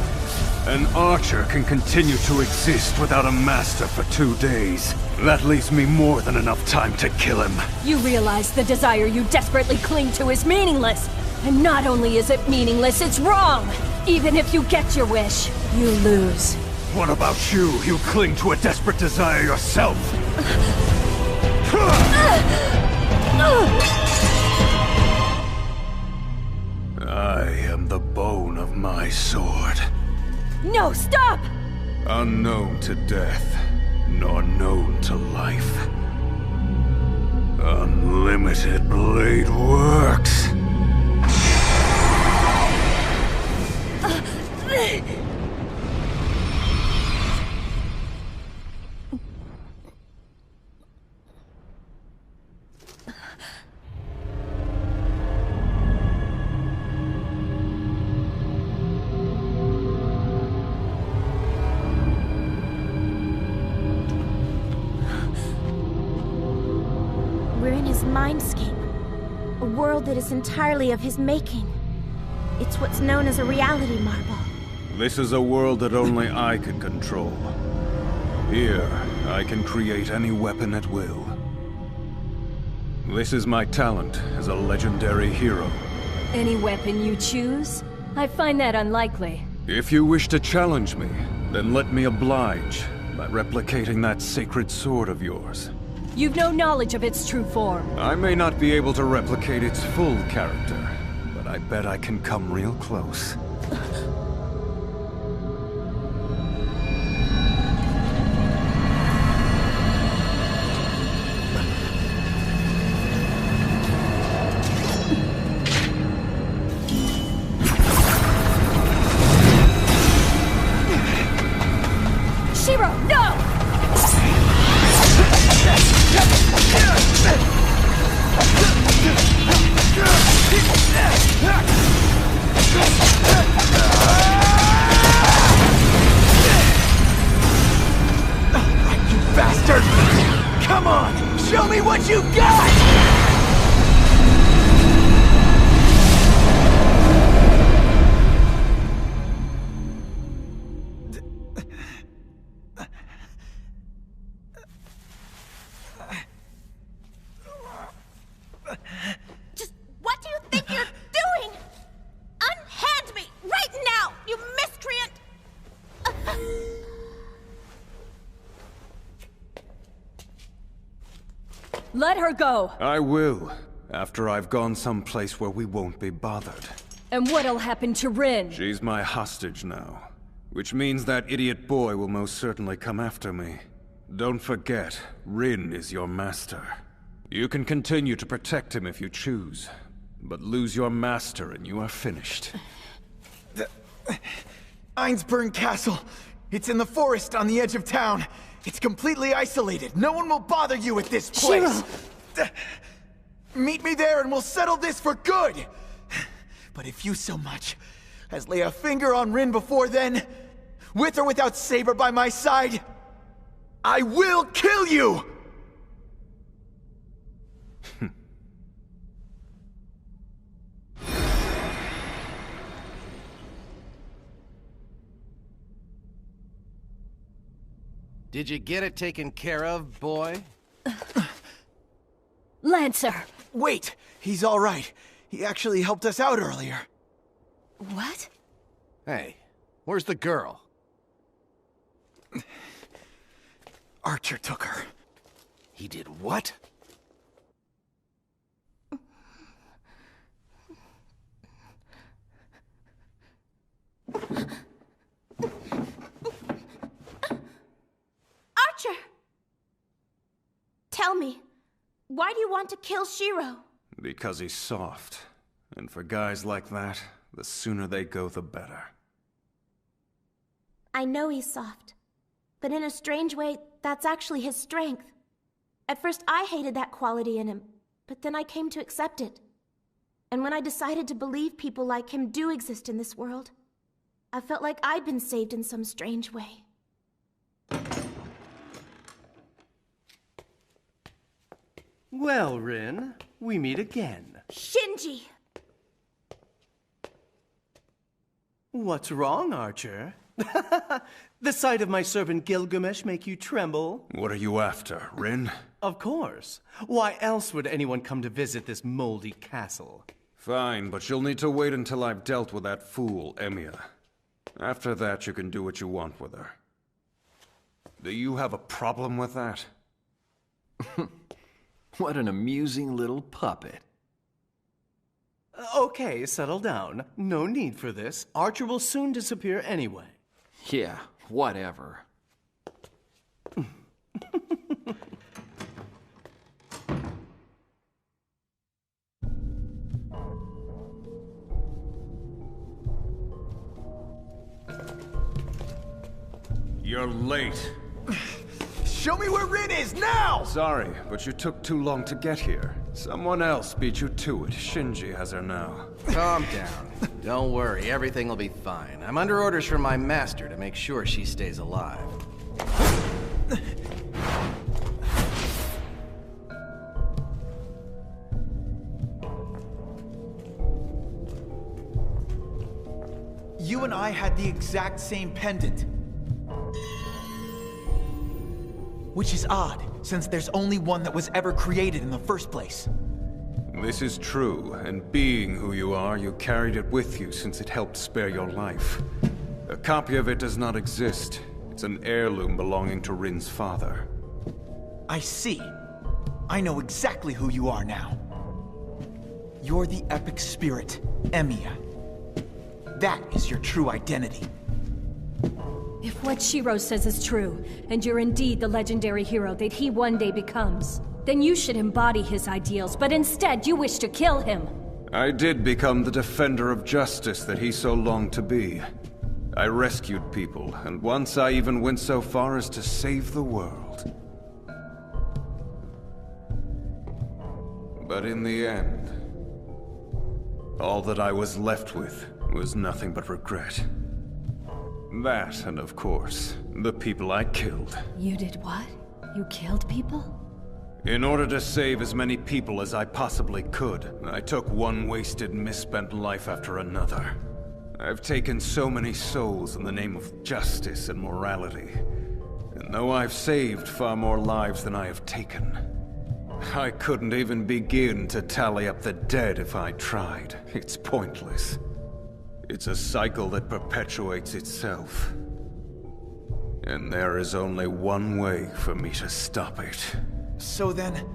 An archer can continue to exist without a master for 2 days. That leaves me more than enough time to kill him. You realize the desire you desperately cling to is meaningless. And not only is it meaningless, it's wrong! Even if you get your wish, you lose. What about you? You cling to a desperate desire yourself! I am the bone of my sword. No, stop! Unknown to death, nor known to life. Unlimited blade works. We're in his mindscape. A world that is entirely of his making. It's what's known as a reality marble. This is a world that only I can control. Here, I can create any weapon at will. This is my talent as a legendary hero. Any weapon you choose? I find that unlikely. If you wish to challenge me, then let me oblige by replicating that sacred sword of yours. You've no knowledge of its true form. I may not be able to replicate its full character, but I bet I can come real close. Shiro, no! You bastard! Come on! Show me what you got! Just what do you think you're doing? Unhand me right now, you miscreant! Let her go! I will, after I've gone someplace where we won't be bothered. And what'll happen to Rin? She's my hostage now, which means that idiot boy will most certainly come after me. Don't forget, Rin is your master. You can continue to protect him if you choose, but lose your master and you are finished. Einsburn Castle. It's in the forest on the edge of town. It's completely isolated. No one will bother you at this place. Meet me there and we'll settle this for good. But if you so much as lay a finger on Rin before then, with or without Saber by my side, I will kill you! Did you get it taken care of, boy? Lancer! Wait! He's all right. He actually helped us out earlier. What? Hey, where's the girl? Archer took her. He did what? Archer! Tell me, why do you want to kill Shiro? Because he's soft. And for guys like that, the sooner they go, the better. I know he's soft, but in a strange way, that's actually his strength. At first, I hated that quality in him, but then I came to accept it. And when I decided to believe people like him do exist in this world, I felt like I'd been saved in some strange way. Well, Rin, we meet again. Shinji! What's wrong, Archer? The sight of my servant Gilgamesh make you tremble? What are you after, Rin? Of course. Why else would anyone come to visit this moldy castle? Fine, but you'll need to wait until I've dealt with that fool, Emiya. After that, you can do what you want with her. Do you have a problem with that? What an amusing little puppet. Okay, settle down. No need for this. Archer will soon disappear anyway. Yeah, whatever. You're late. Show me where Rin is, now! Sorry, but you took too long to get here. Someone else beat you to it. Shinji has her now. Calm down. Don't worry, everything will be fine. I'm under orders from my master to make sure she stays alive. You and I had the exact same pendant. Which is odd, since there's only one that was ever created in the first place. This is true, and being who you are, you carried it with you since it helped spare your life. A copy of it does not exist. It's an heirloom belonging to Rin's father. I see. I know exactly who you are now. You're the epic spirit, Emiya. That is your true identity. If what Shiro says is true, and you're indeed the legendary hero that he one day becomes, then you should embody his ideals, but instead you wish to kill him. I did become the defender of justice that he so longed to be. I rescued people, and once I even went so far as to save the world. But in the end, all that I was left with was nothing but regret. That, and of course, the people I killed. You did what? You killed people? In order to save as many people as I possibly could, I took one wasted, misspent life after another. I've taken so many souls in the name of justice and morality. And though I've saved far more lives than I have taken, I couldn't even begin to tally up the dead if I tried. It's pointless. It's a cycle that perpetuates itself. And there is only one way for me to stop it. So then,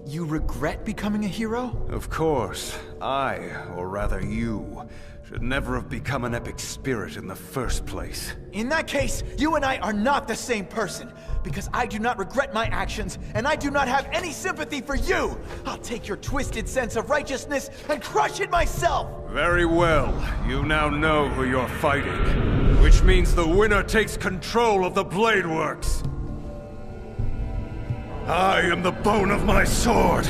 you regret becoming a hero? Of course. I, or rather you, should never have become an epic spirit in the first place. In that case, you and I are not the same person, because I do not regret my actions, and I do not have any sympathy for you! I'll take your twisted sense of righteousness and crush it myself! Very well. You now know who you're fighting, which means the winner takes control of the Blade Works. I am the bone of my sword.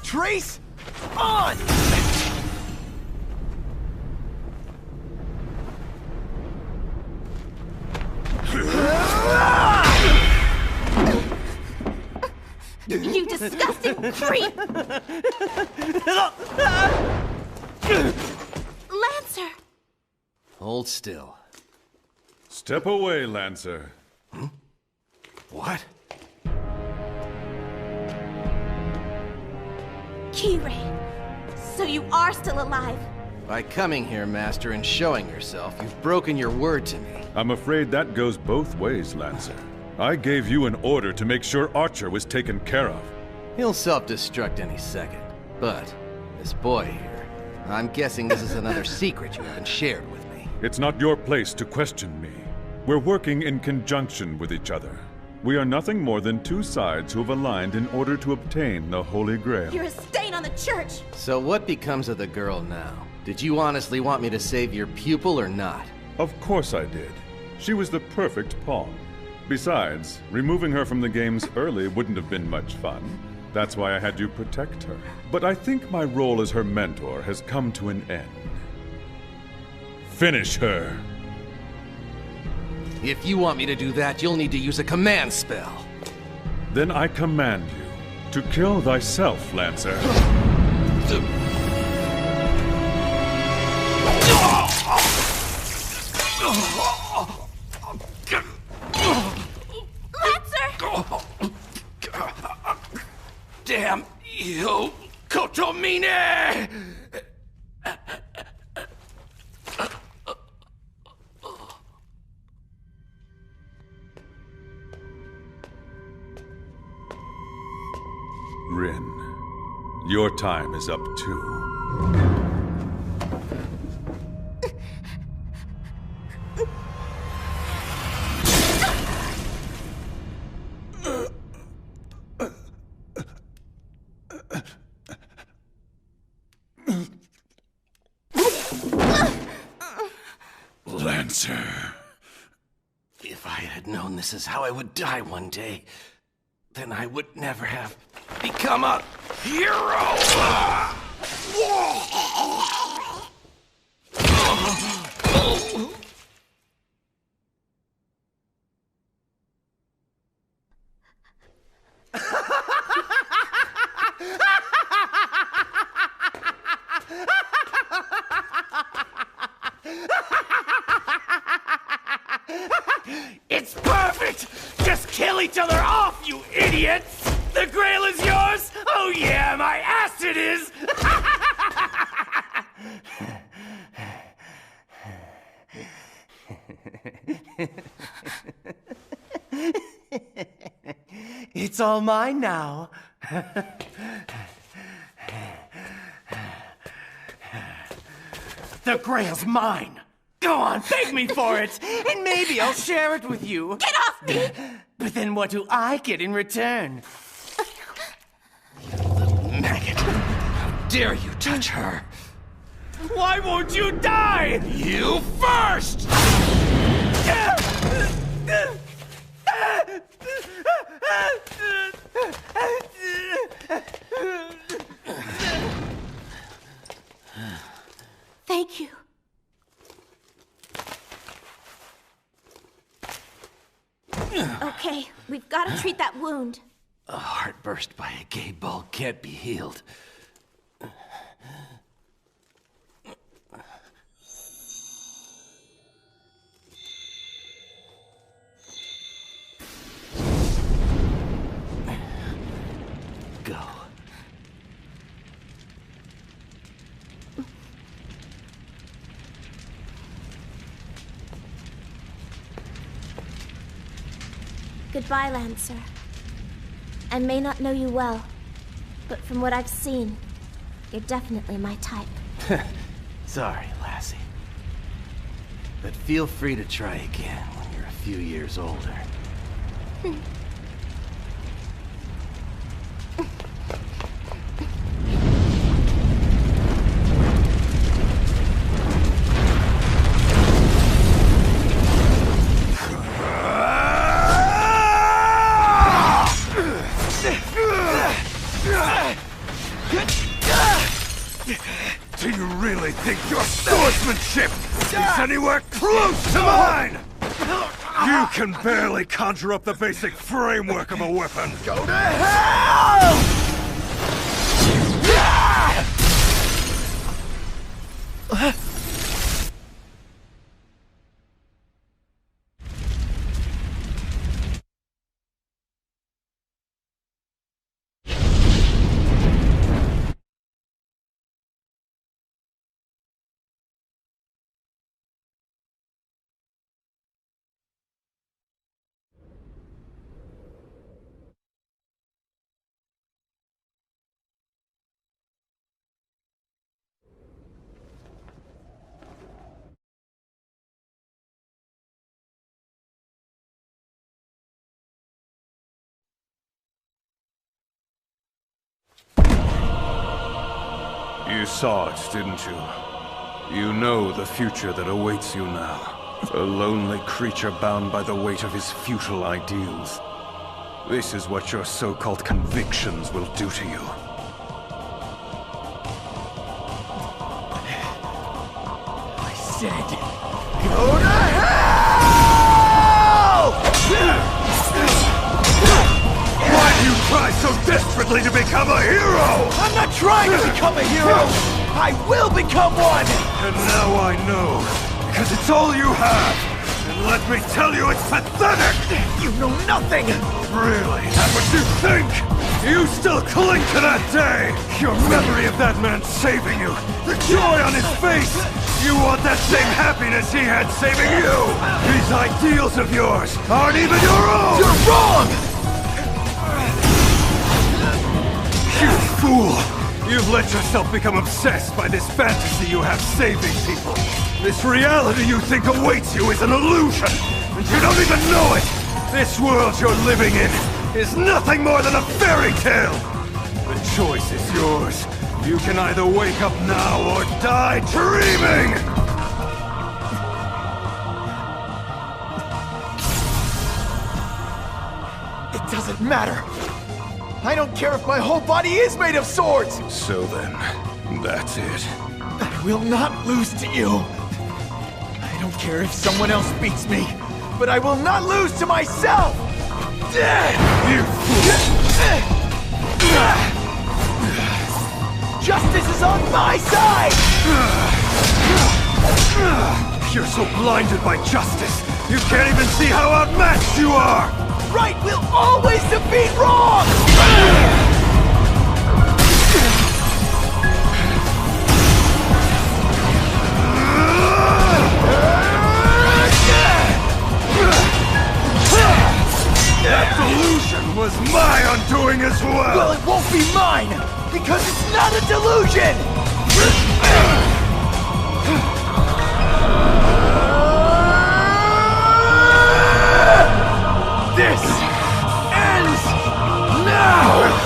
Trace on! You disgusting creep! Lancer! Hold still. Step away, Lancer. What? Kirei, so you are still alive. By coming here, Master, and showing yourself, you've broken your word to me. I'm afraid that goes both ways, Lancer. I gave you an order to make sure Archer was taken care of. He'll self-destruct any second. But, this boy here, I'm guessing this is another secret you haven't shared with me. It's not your place to question me. We're working in conjunction with each other. We are nothing more than two sides who have aligned in order to obtain the Holy Grail. You're a stain on the church! So what becomes of the girl now? Did you honestly want me to save your pupil or not? Of course I did. She was the perfect pawn. Besides, removing her from the games early wouldn't have been much fun. That's why I had you protect her. But I think my role as her mentor has come to an end. Finish her! If you want me to do that, you'll need to use a command spell. Then I command you to kill thyself, Lancer. Lancer! Damn you, Kotomine! Rin, your time is up too. Lancer. If I had known this is how I would die one day, then I would never have become a hero! It's perfect! Just kill each other off, you idiots! The Grail is yours? Oh yeah, my ass it is! It's all mine now. The Grail's mine! Go on, beg me for it, and maybe I'll share it with you. Get off me! But then what do I get in return? You little maggot. How dare you touch her? Why won't you die? You first! Thank you. Okay, we've got to treat that wound. A heart burst by a gay bull can't be healed. Go. Goodbye, Lancer. I may not know you well, but from what I've seen, you're definitely my type. Sorry, lassie. But feel free to try again when you're a few years older. Do you really think your swordsmanship is anywhere close to mine? You can barely conjure up the basic framework of a weapon. Go to hell! You saw it, didn't you? You know the future that awaits you now. A lonely creature bound by the weight of his futile ideals. This is what your so-called convictions will do to you. I said, go to hell! Why do you try so desperately to become a hero? I'm not trying to become a hero! I will become one! And now I know, because it's all you have. And let me tell you, it's pathetic! You know nothing! Really? That's what you think? You still cling to that day! Your memory of that man saving you! The joy on his face! You want that same happiness he had saving you! These ideals of yours aren't even your own! You're wrong! You fool! You've let yourself become obsessed by this fantasy you have saving people. This reality you think awaits you is an illusion, and you don't even know it! This world you're living in is nothing more than a fairy tale! The choice is yours. You can either wake up now or die dreaming! It doesn't matter! I don't care if my whole body is made of swords! So then, that's it. I will not lose to you! I don't care if someone else beats me, but I will not lose to myself! You fool! Justice is on my side! You're so blinded by justice, you can't even see how outmatched you are! Right will always defeat wrong! That delusion was my undoing as well! Well, it won't be mine! Because it's not a delusion! This ends now!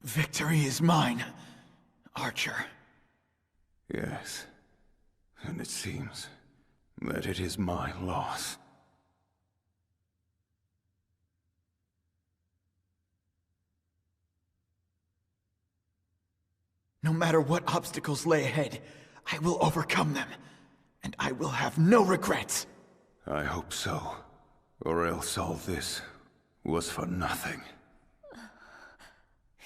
Victory is mine, Archer. Yes. And it seems that it is my loss. No matter what obstacles lay ahead, I will overcome them. And I will have no regrets. I hope so. Or else all this was for nothing.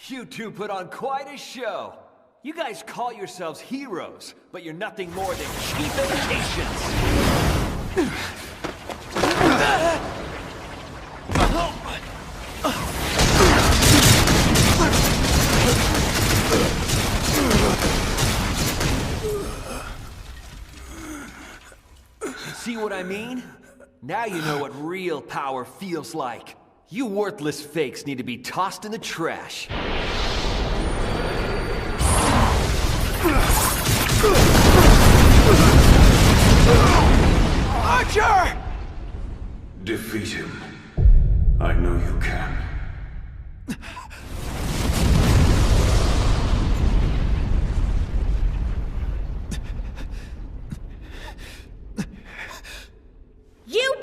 You two put on quite a show. You guys call yourselves heroes, but you're nothing more than cheap imitations. See what I mean? Now you know what real power feels like. You worthless fakes need to be tossed in the trash. Archer! Defeat him. I know you can. You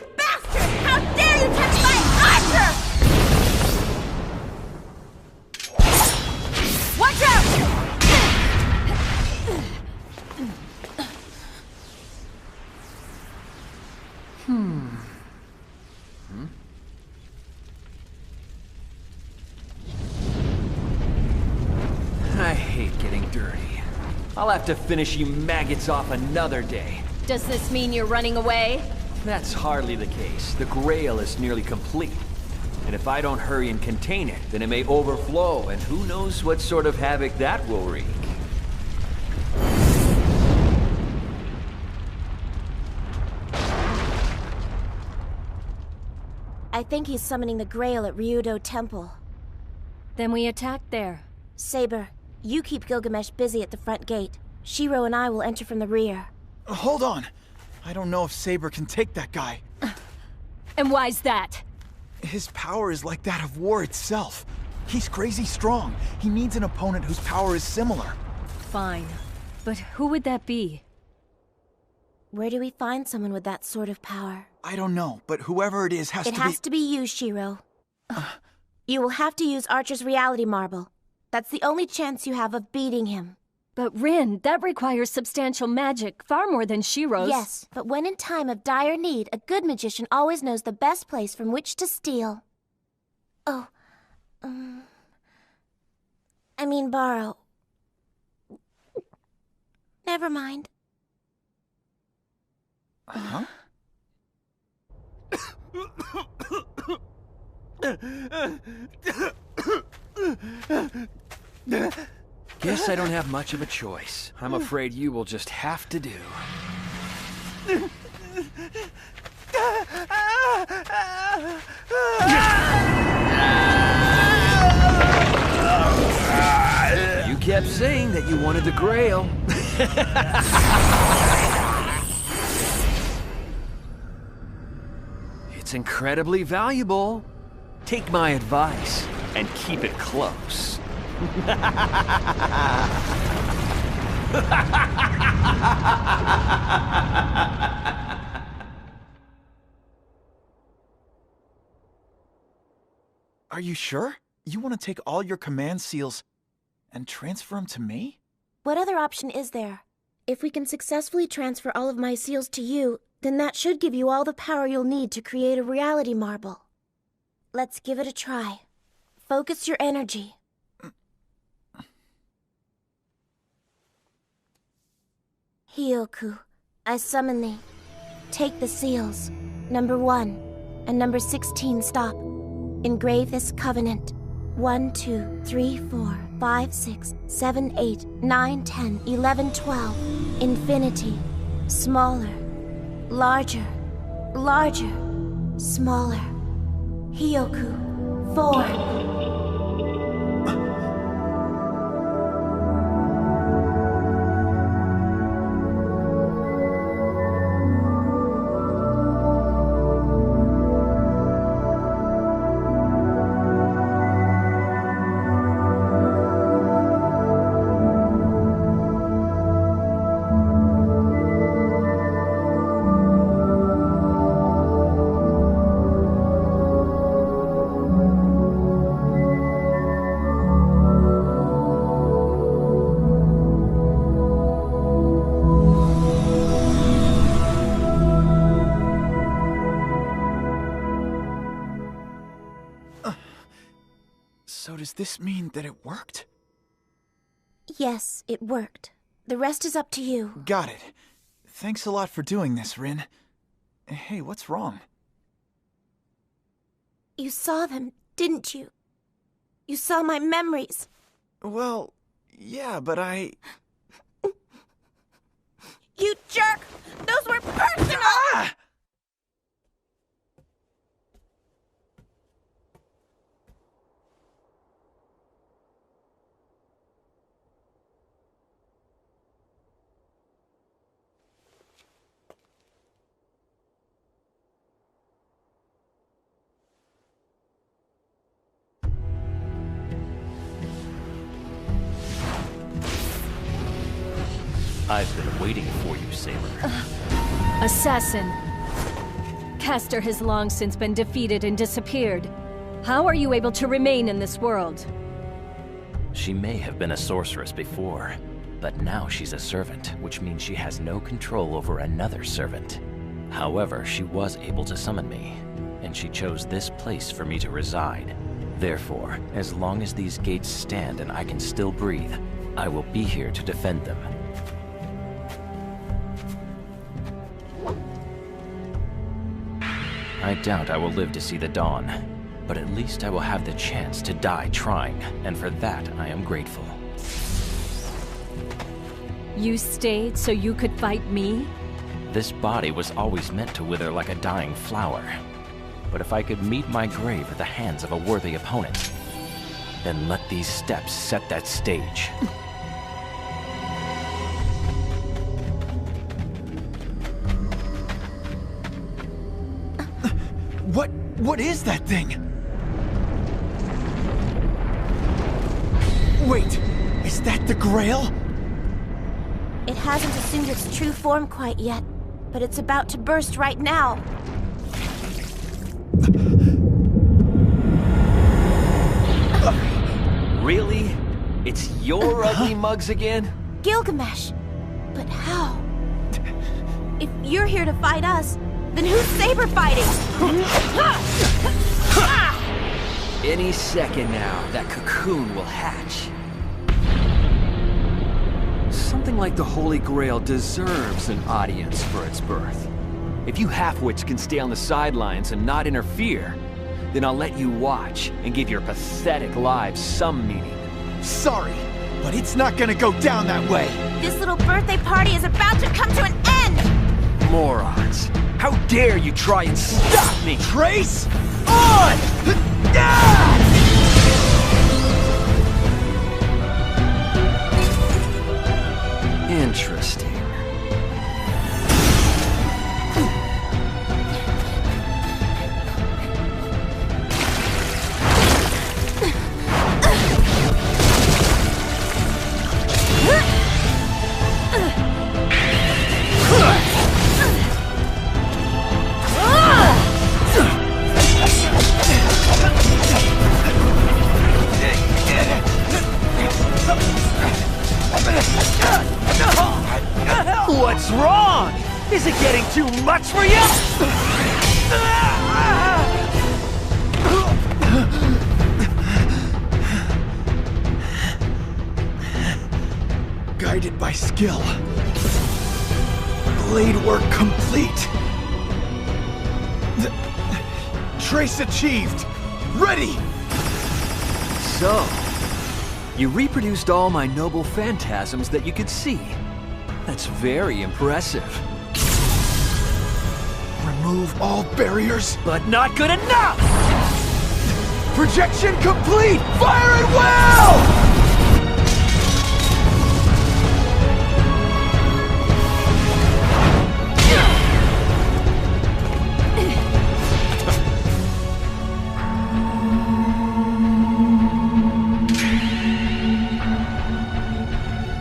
I'll have to finish you maggots off another day. Does this mean you're running away? That's hardly the case. The Grail is nearly complete. And if I don't hurry and contain it, then it may overflow, and who knows what sort of havoc that will wreak. I think he's summoning the Grail at Ryudo Temple. Then we attack there. Saber, you keep Gilgamesh busy at the front gate. Shiro and I will enter from the rear. Hold on. I don't know if Saber can take that guy. And why's that? His power is like that of war itself. He's crazy strong. He needs an opponent whose power is similar. Fine. But who would that be? Where do we find someone with that sort of power? I don't know, but whoever it is has to be— It has to be you, Shiro. You will have to use Archer's reality marble. That's the only chance you have of beating him. But Rin, that requires substantial magic, far more than Shiro's. Yes, but when in time of dire need, a good magician always knows the best place from which to steal. Oh, I mean borrow. Never mind. Huh? Guess I don't have much of a choice. I'm afraid you will just have to do. You kept saying that you wanted the Grail. It's incredibly valuable. Take my advice and keep it close. Are you sure? You want to take all your command seals and transfer them to me? What other option is there? If we can successfully transfer all of my seals to you, then that should give you all the power you'll need to create a reality marble. Let's give it a try. Focus your energy. Hioku, I summon thee. Take the seals. Number 1 and number 16 stop. Engrave this covenant. 1, 2, 3, 4, 5, 6, 7, 8, 9, 10, 11, 12. Infinity. Smaller. Larger. Larger. Smaller. Hioku. 4. So does this mean that it worked? Yes, it worked. The rest is up to you. Got it. Thanks a lot for doing this, Rin. Hey, what's wrong? You saw them, didn't you? You saw my memories. Well, yeah, but I... You jerk! Those were personal! Ah! I've been waiting for you, Saber. Assassin. Castor has long since been defeated and disappeared. How are you able to remain in this world? She may have been a sorceress before, but now she's a servant, which means she has no control over another servant. However, she was able to summon me, and she chose this place for me to reside. Therefore, as long as these gates stand and I can still breathe, I will be here to defend them. I doubt I will live to see the dawn, but at least I will have the chance to die trying, and for that I am grateful. You stayed so you could fight me? This body was always meant to wither like a dying flower. But if I could meet my grave at the hands of a worthy opponent, then let these steps set that stage. What is that thing? Wait, is that the Grail? It hasn't assumed its true form quite yet, but it's about to burst right now. Really? It's your ugly mugs again? Gilgamesh! But how? If you're here to fight us, then who's Saber fighting? Any second now, that cocoon will hatch. Something like the Holy Grail deserves an audience for its birth. If you half-wits can stay on the sidelines and not interfere, then I'll let you watch and give your pathetic lives some meaning. Sorry, but it's not gonna go down that way. This little birthday party is about to come to an end! Morons! How dare you try and stop me! Trace on! Interesting. What's wrong? Is it getting too much for you? Guided by skill. Blade work complete. Trace achieved. Ready! So, you reproduced all my noble phantasms that you could see. That's very impressive. Remove all barriers. But not good enough! Projection complete! Fire at will!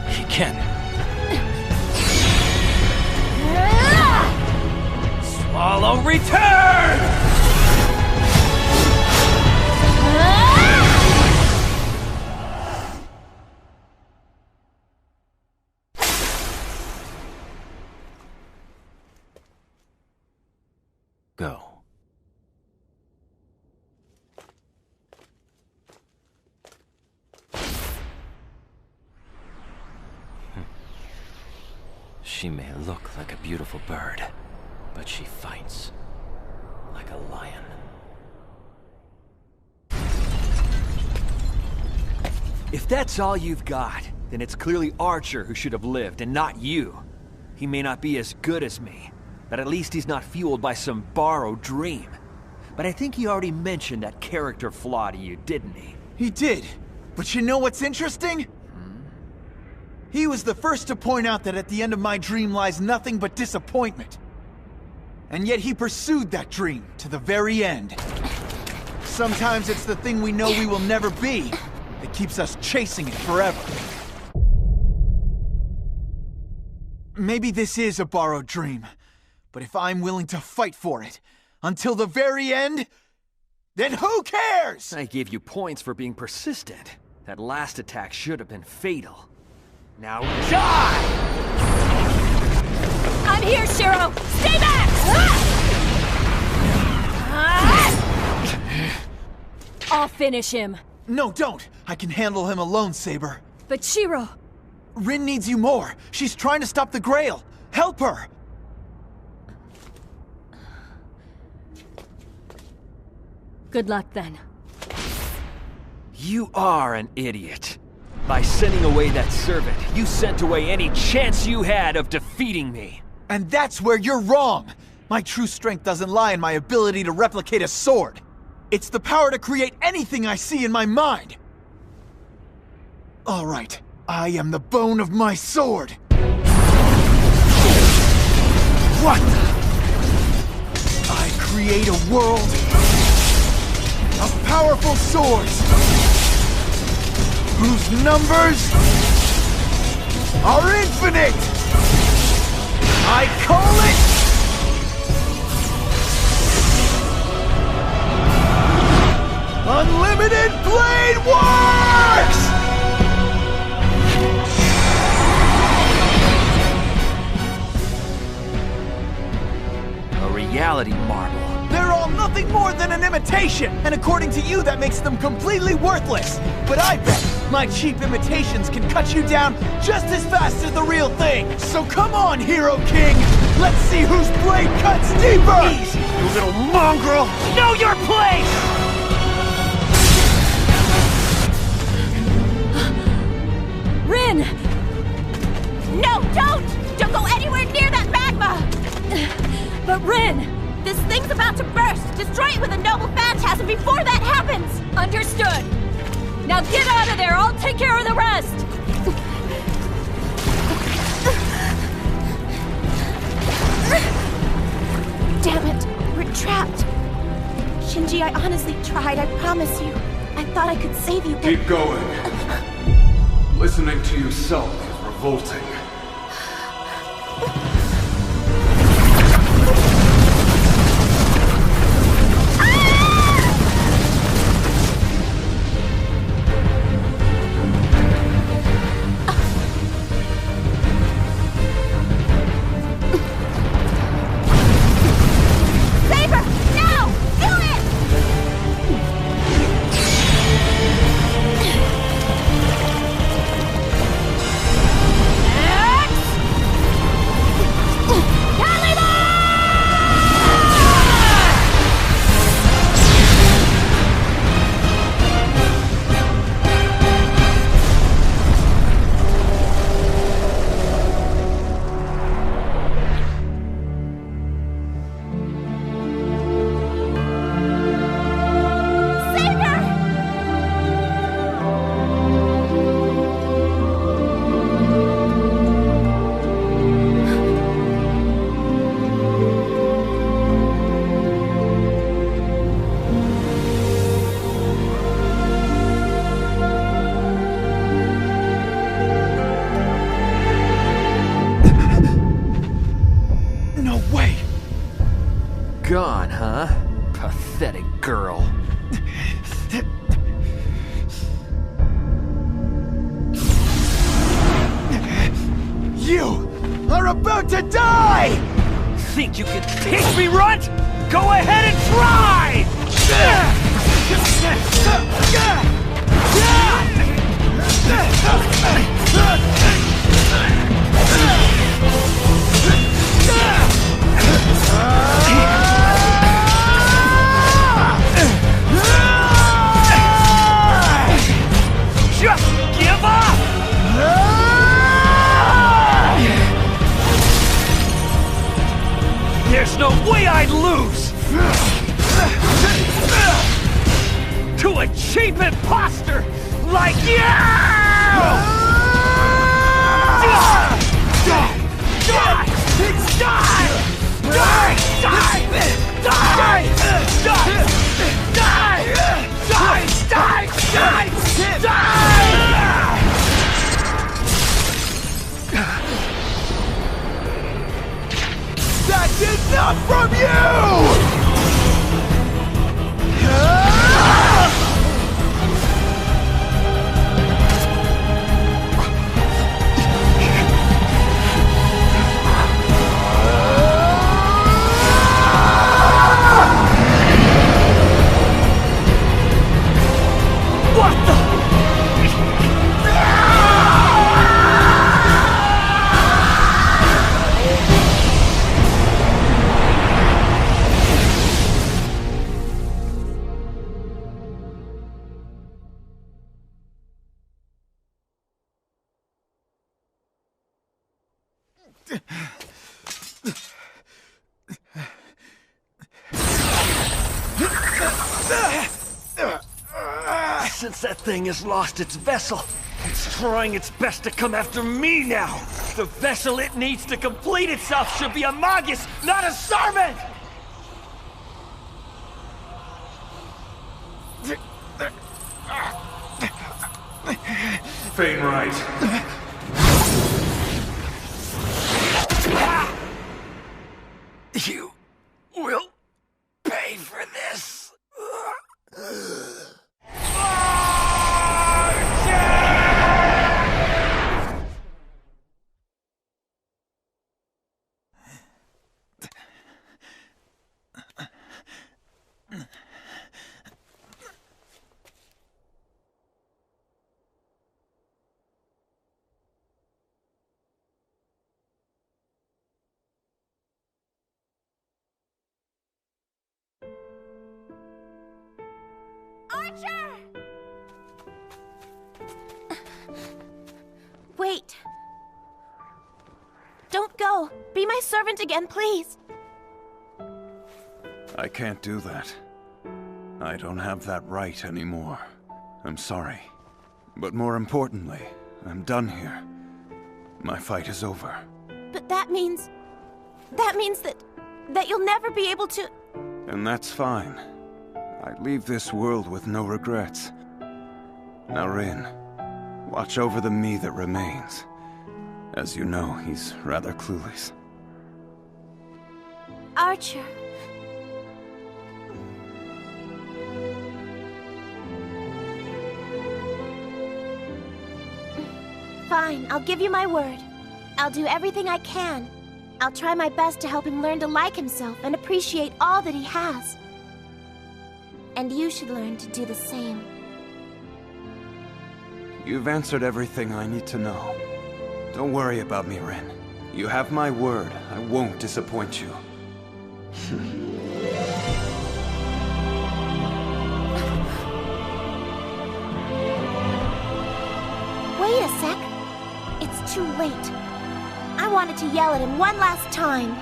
He can. Swallow return! Go. She may look like a beautiful bird, but she fights like a lion. If that's all you've got, then it's clearly Archer who should have lived, and not you. He may not be as good as me, but at least he's not fueled by some borrowed dream. But I think he already mentioned that character flaw to you, didn't he? He did. But you know what's interesting? He was the first to point out that at the end of my dream lies nothing but disappointment. And yet he pursued that dream to the very end. Sometimes it's the thing we know we will never be that keeps us chasing it forever. Maybe this is a borrowed dream, but if I'm willing to fight for it until the very end, then who cares? I gave you points for being persistent. That last attack should have been fatal. Now die! I'm here, Shiro! Stay back! I'll finish him. No, don't! I can handle him alone, Saber. But Shiro... Rin needs you more. She's trying to stop the Grail. Help her! Good luck, then. You are an idiot. By sending away that servant, you sent away any chance you had of defeating me. And that's where you're wrong! My true strength doesn't lie in my ability to replicate a sword. It's the power to create anything I see in my mind! Alright, I am the bone of my sword! What the? I create a world of powerful swords whose numbers are infinite! I call it Unlimited Blade Works! A reality marble. They're all nothing more than an imitation, and according to you, that makes them completely worthless. But I bet my cheap imitations can cut you down just as fast as the real thing. So come on, Hero King! Let's see whose blade cuts deeper! Easy, you little mongrel! Know your place! Rin! No, don't! Don't go anywhere near that magma! But Rin! This thing's about to burst! Destroy it with a noble phantasm before that happens! Understood! Now get out of there! I'll take care of the rest! Damn it! We're trapped! Shinji, I honestly tried, I promise you. I thought I could save you, but... Keep going. Listening to you sulk is revolting. Gone, huh? Pathetic girl. You are about to die! Think you can teach me, runt? Go ahead and try! Just give up! There's no way I'd lose! To a cheap imposter like you! That's enough from you! Since that thing has lost its vessel, it's trying its best to come after me now! The vessel it needs to complete itself should be a magus, not a servant! Feign right. You will pay for this. Archer! Wait. Don't go. Be my servant again, please. I can't do that. I don't have that right anymore. I'm sorry. But more importantly, I'm done here. My fight is over. But that means that you'll never be able to... And that's fine. I leave this world with no regrets. Now, Rin, watch over the me that remains. As you know, he's rather clueless. Archer. Fine, I'll give you my word. I'll do everything I can. I'll try my best to help him learn to like himself and appreciate all that he has. And you should learn to do the same. You've answered everything I need to know. Don't worry about me, Rin. You have my word. I won't disappoint you. Wait a sec. It's too late. I wanted to yell at him one last time.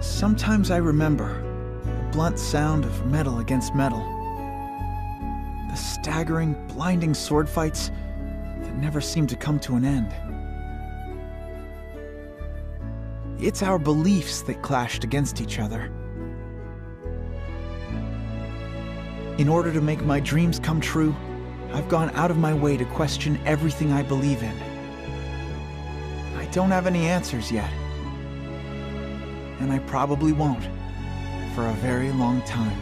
Sometimes I remember the blunt sound of metal against metal. The staggering, blinding sword fights that never seem to come to an end. It's our beliefs that clashed against each other. In order to make my dreams come true, I've gone out of my way to question everything I believe in. I don't have any answers yet. And I probably won't for a very long time.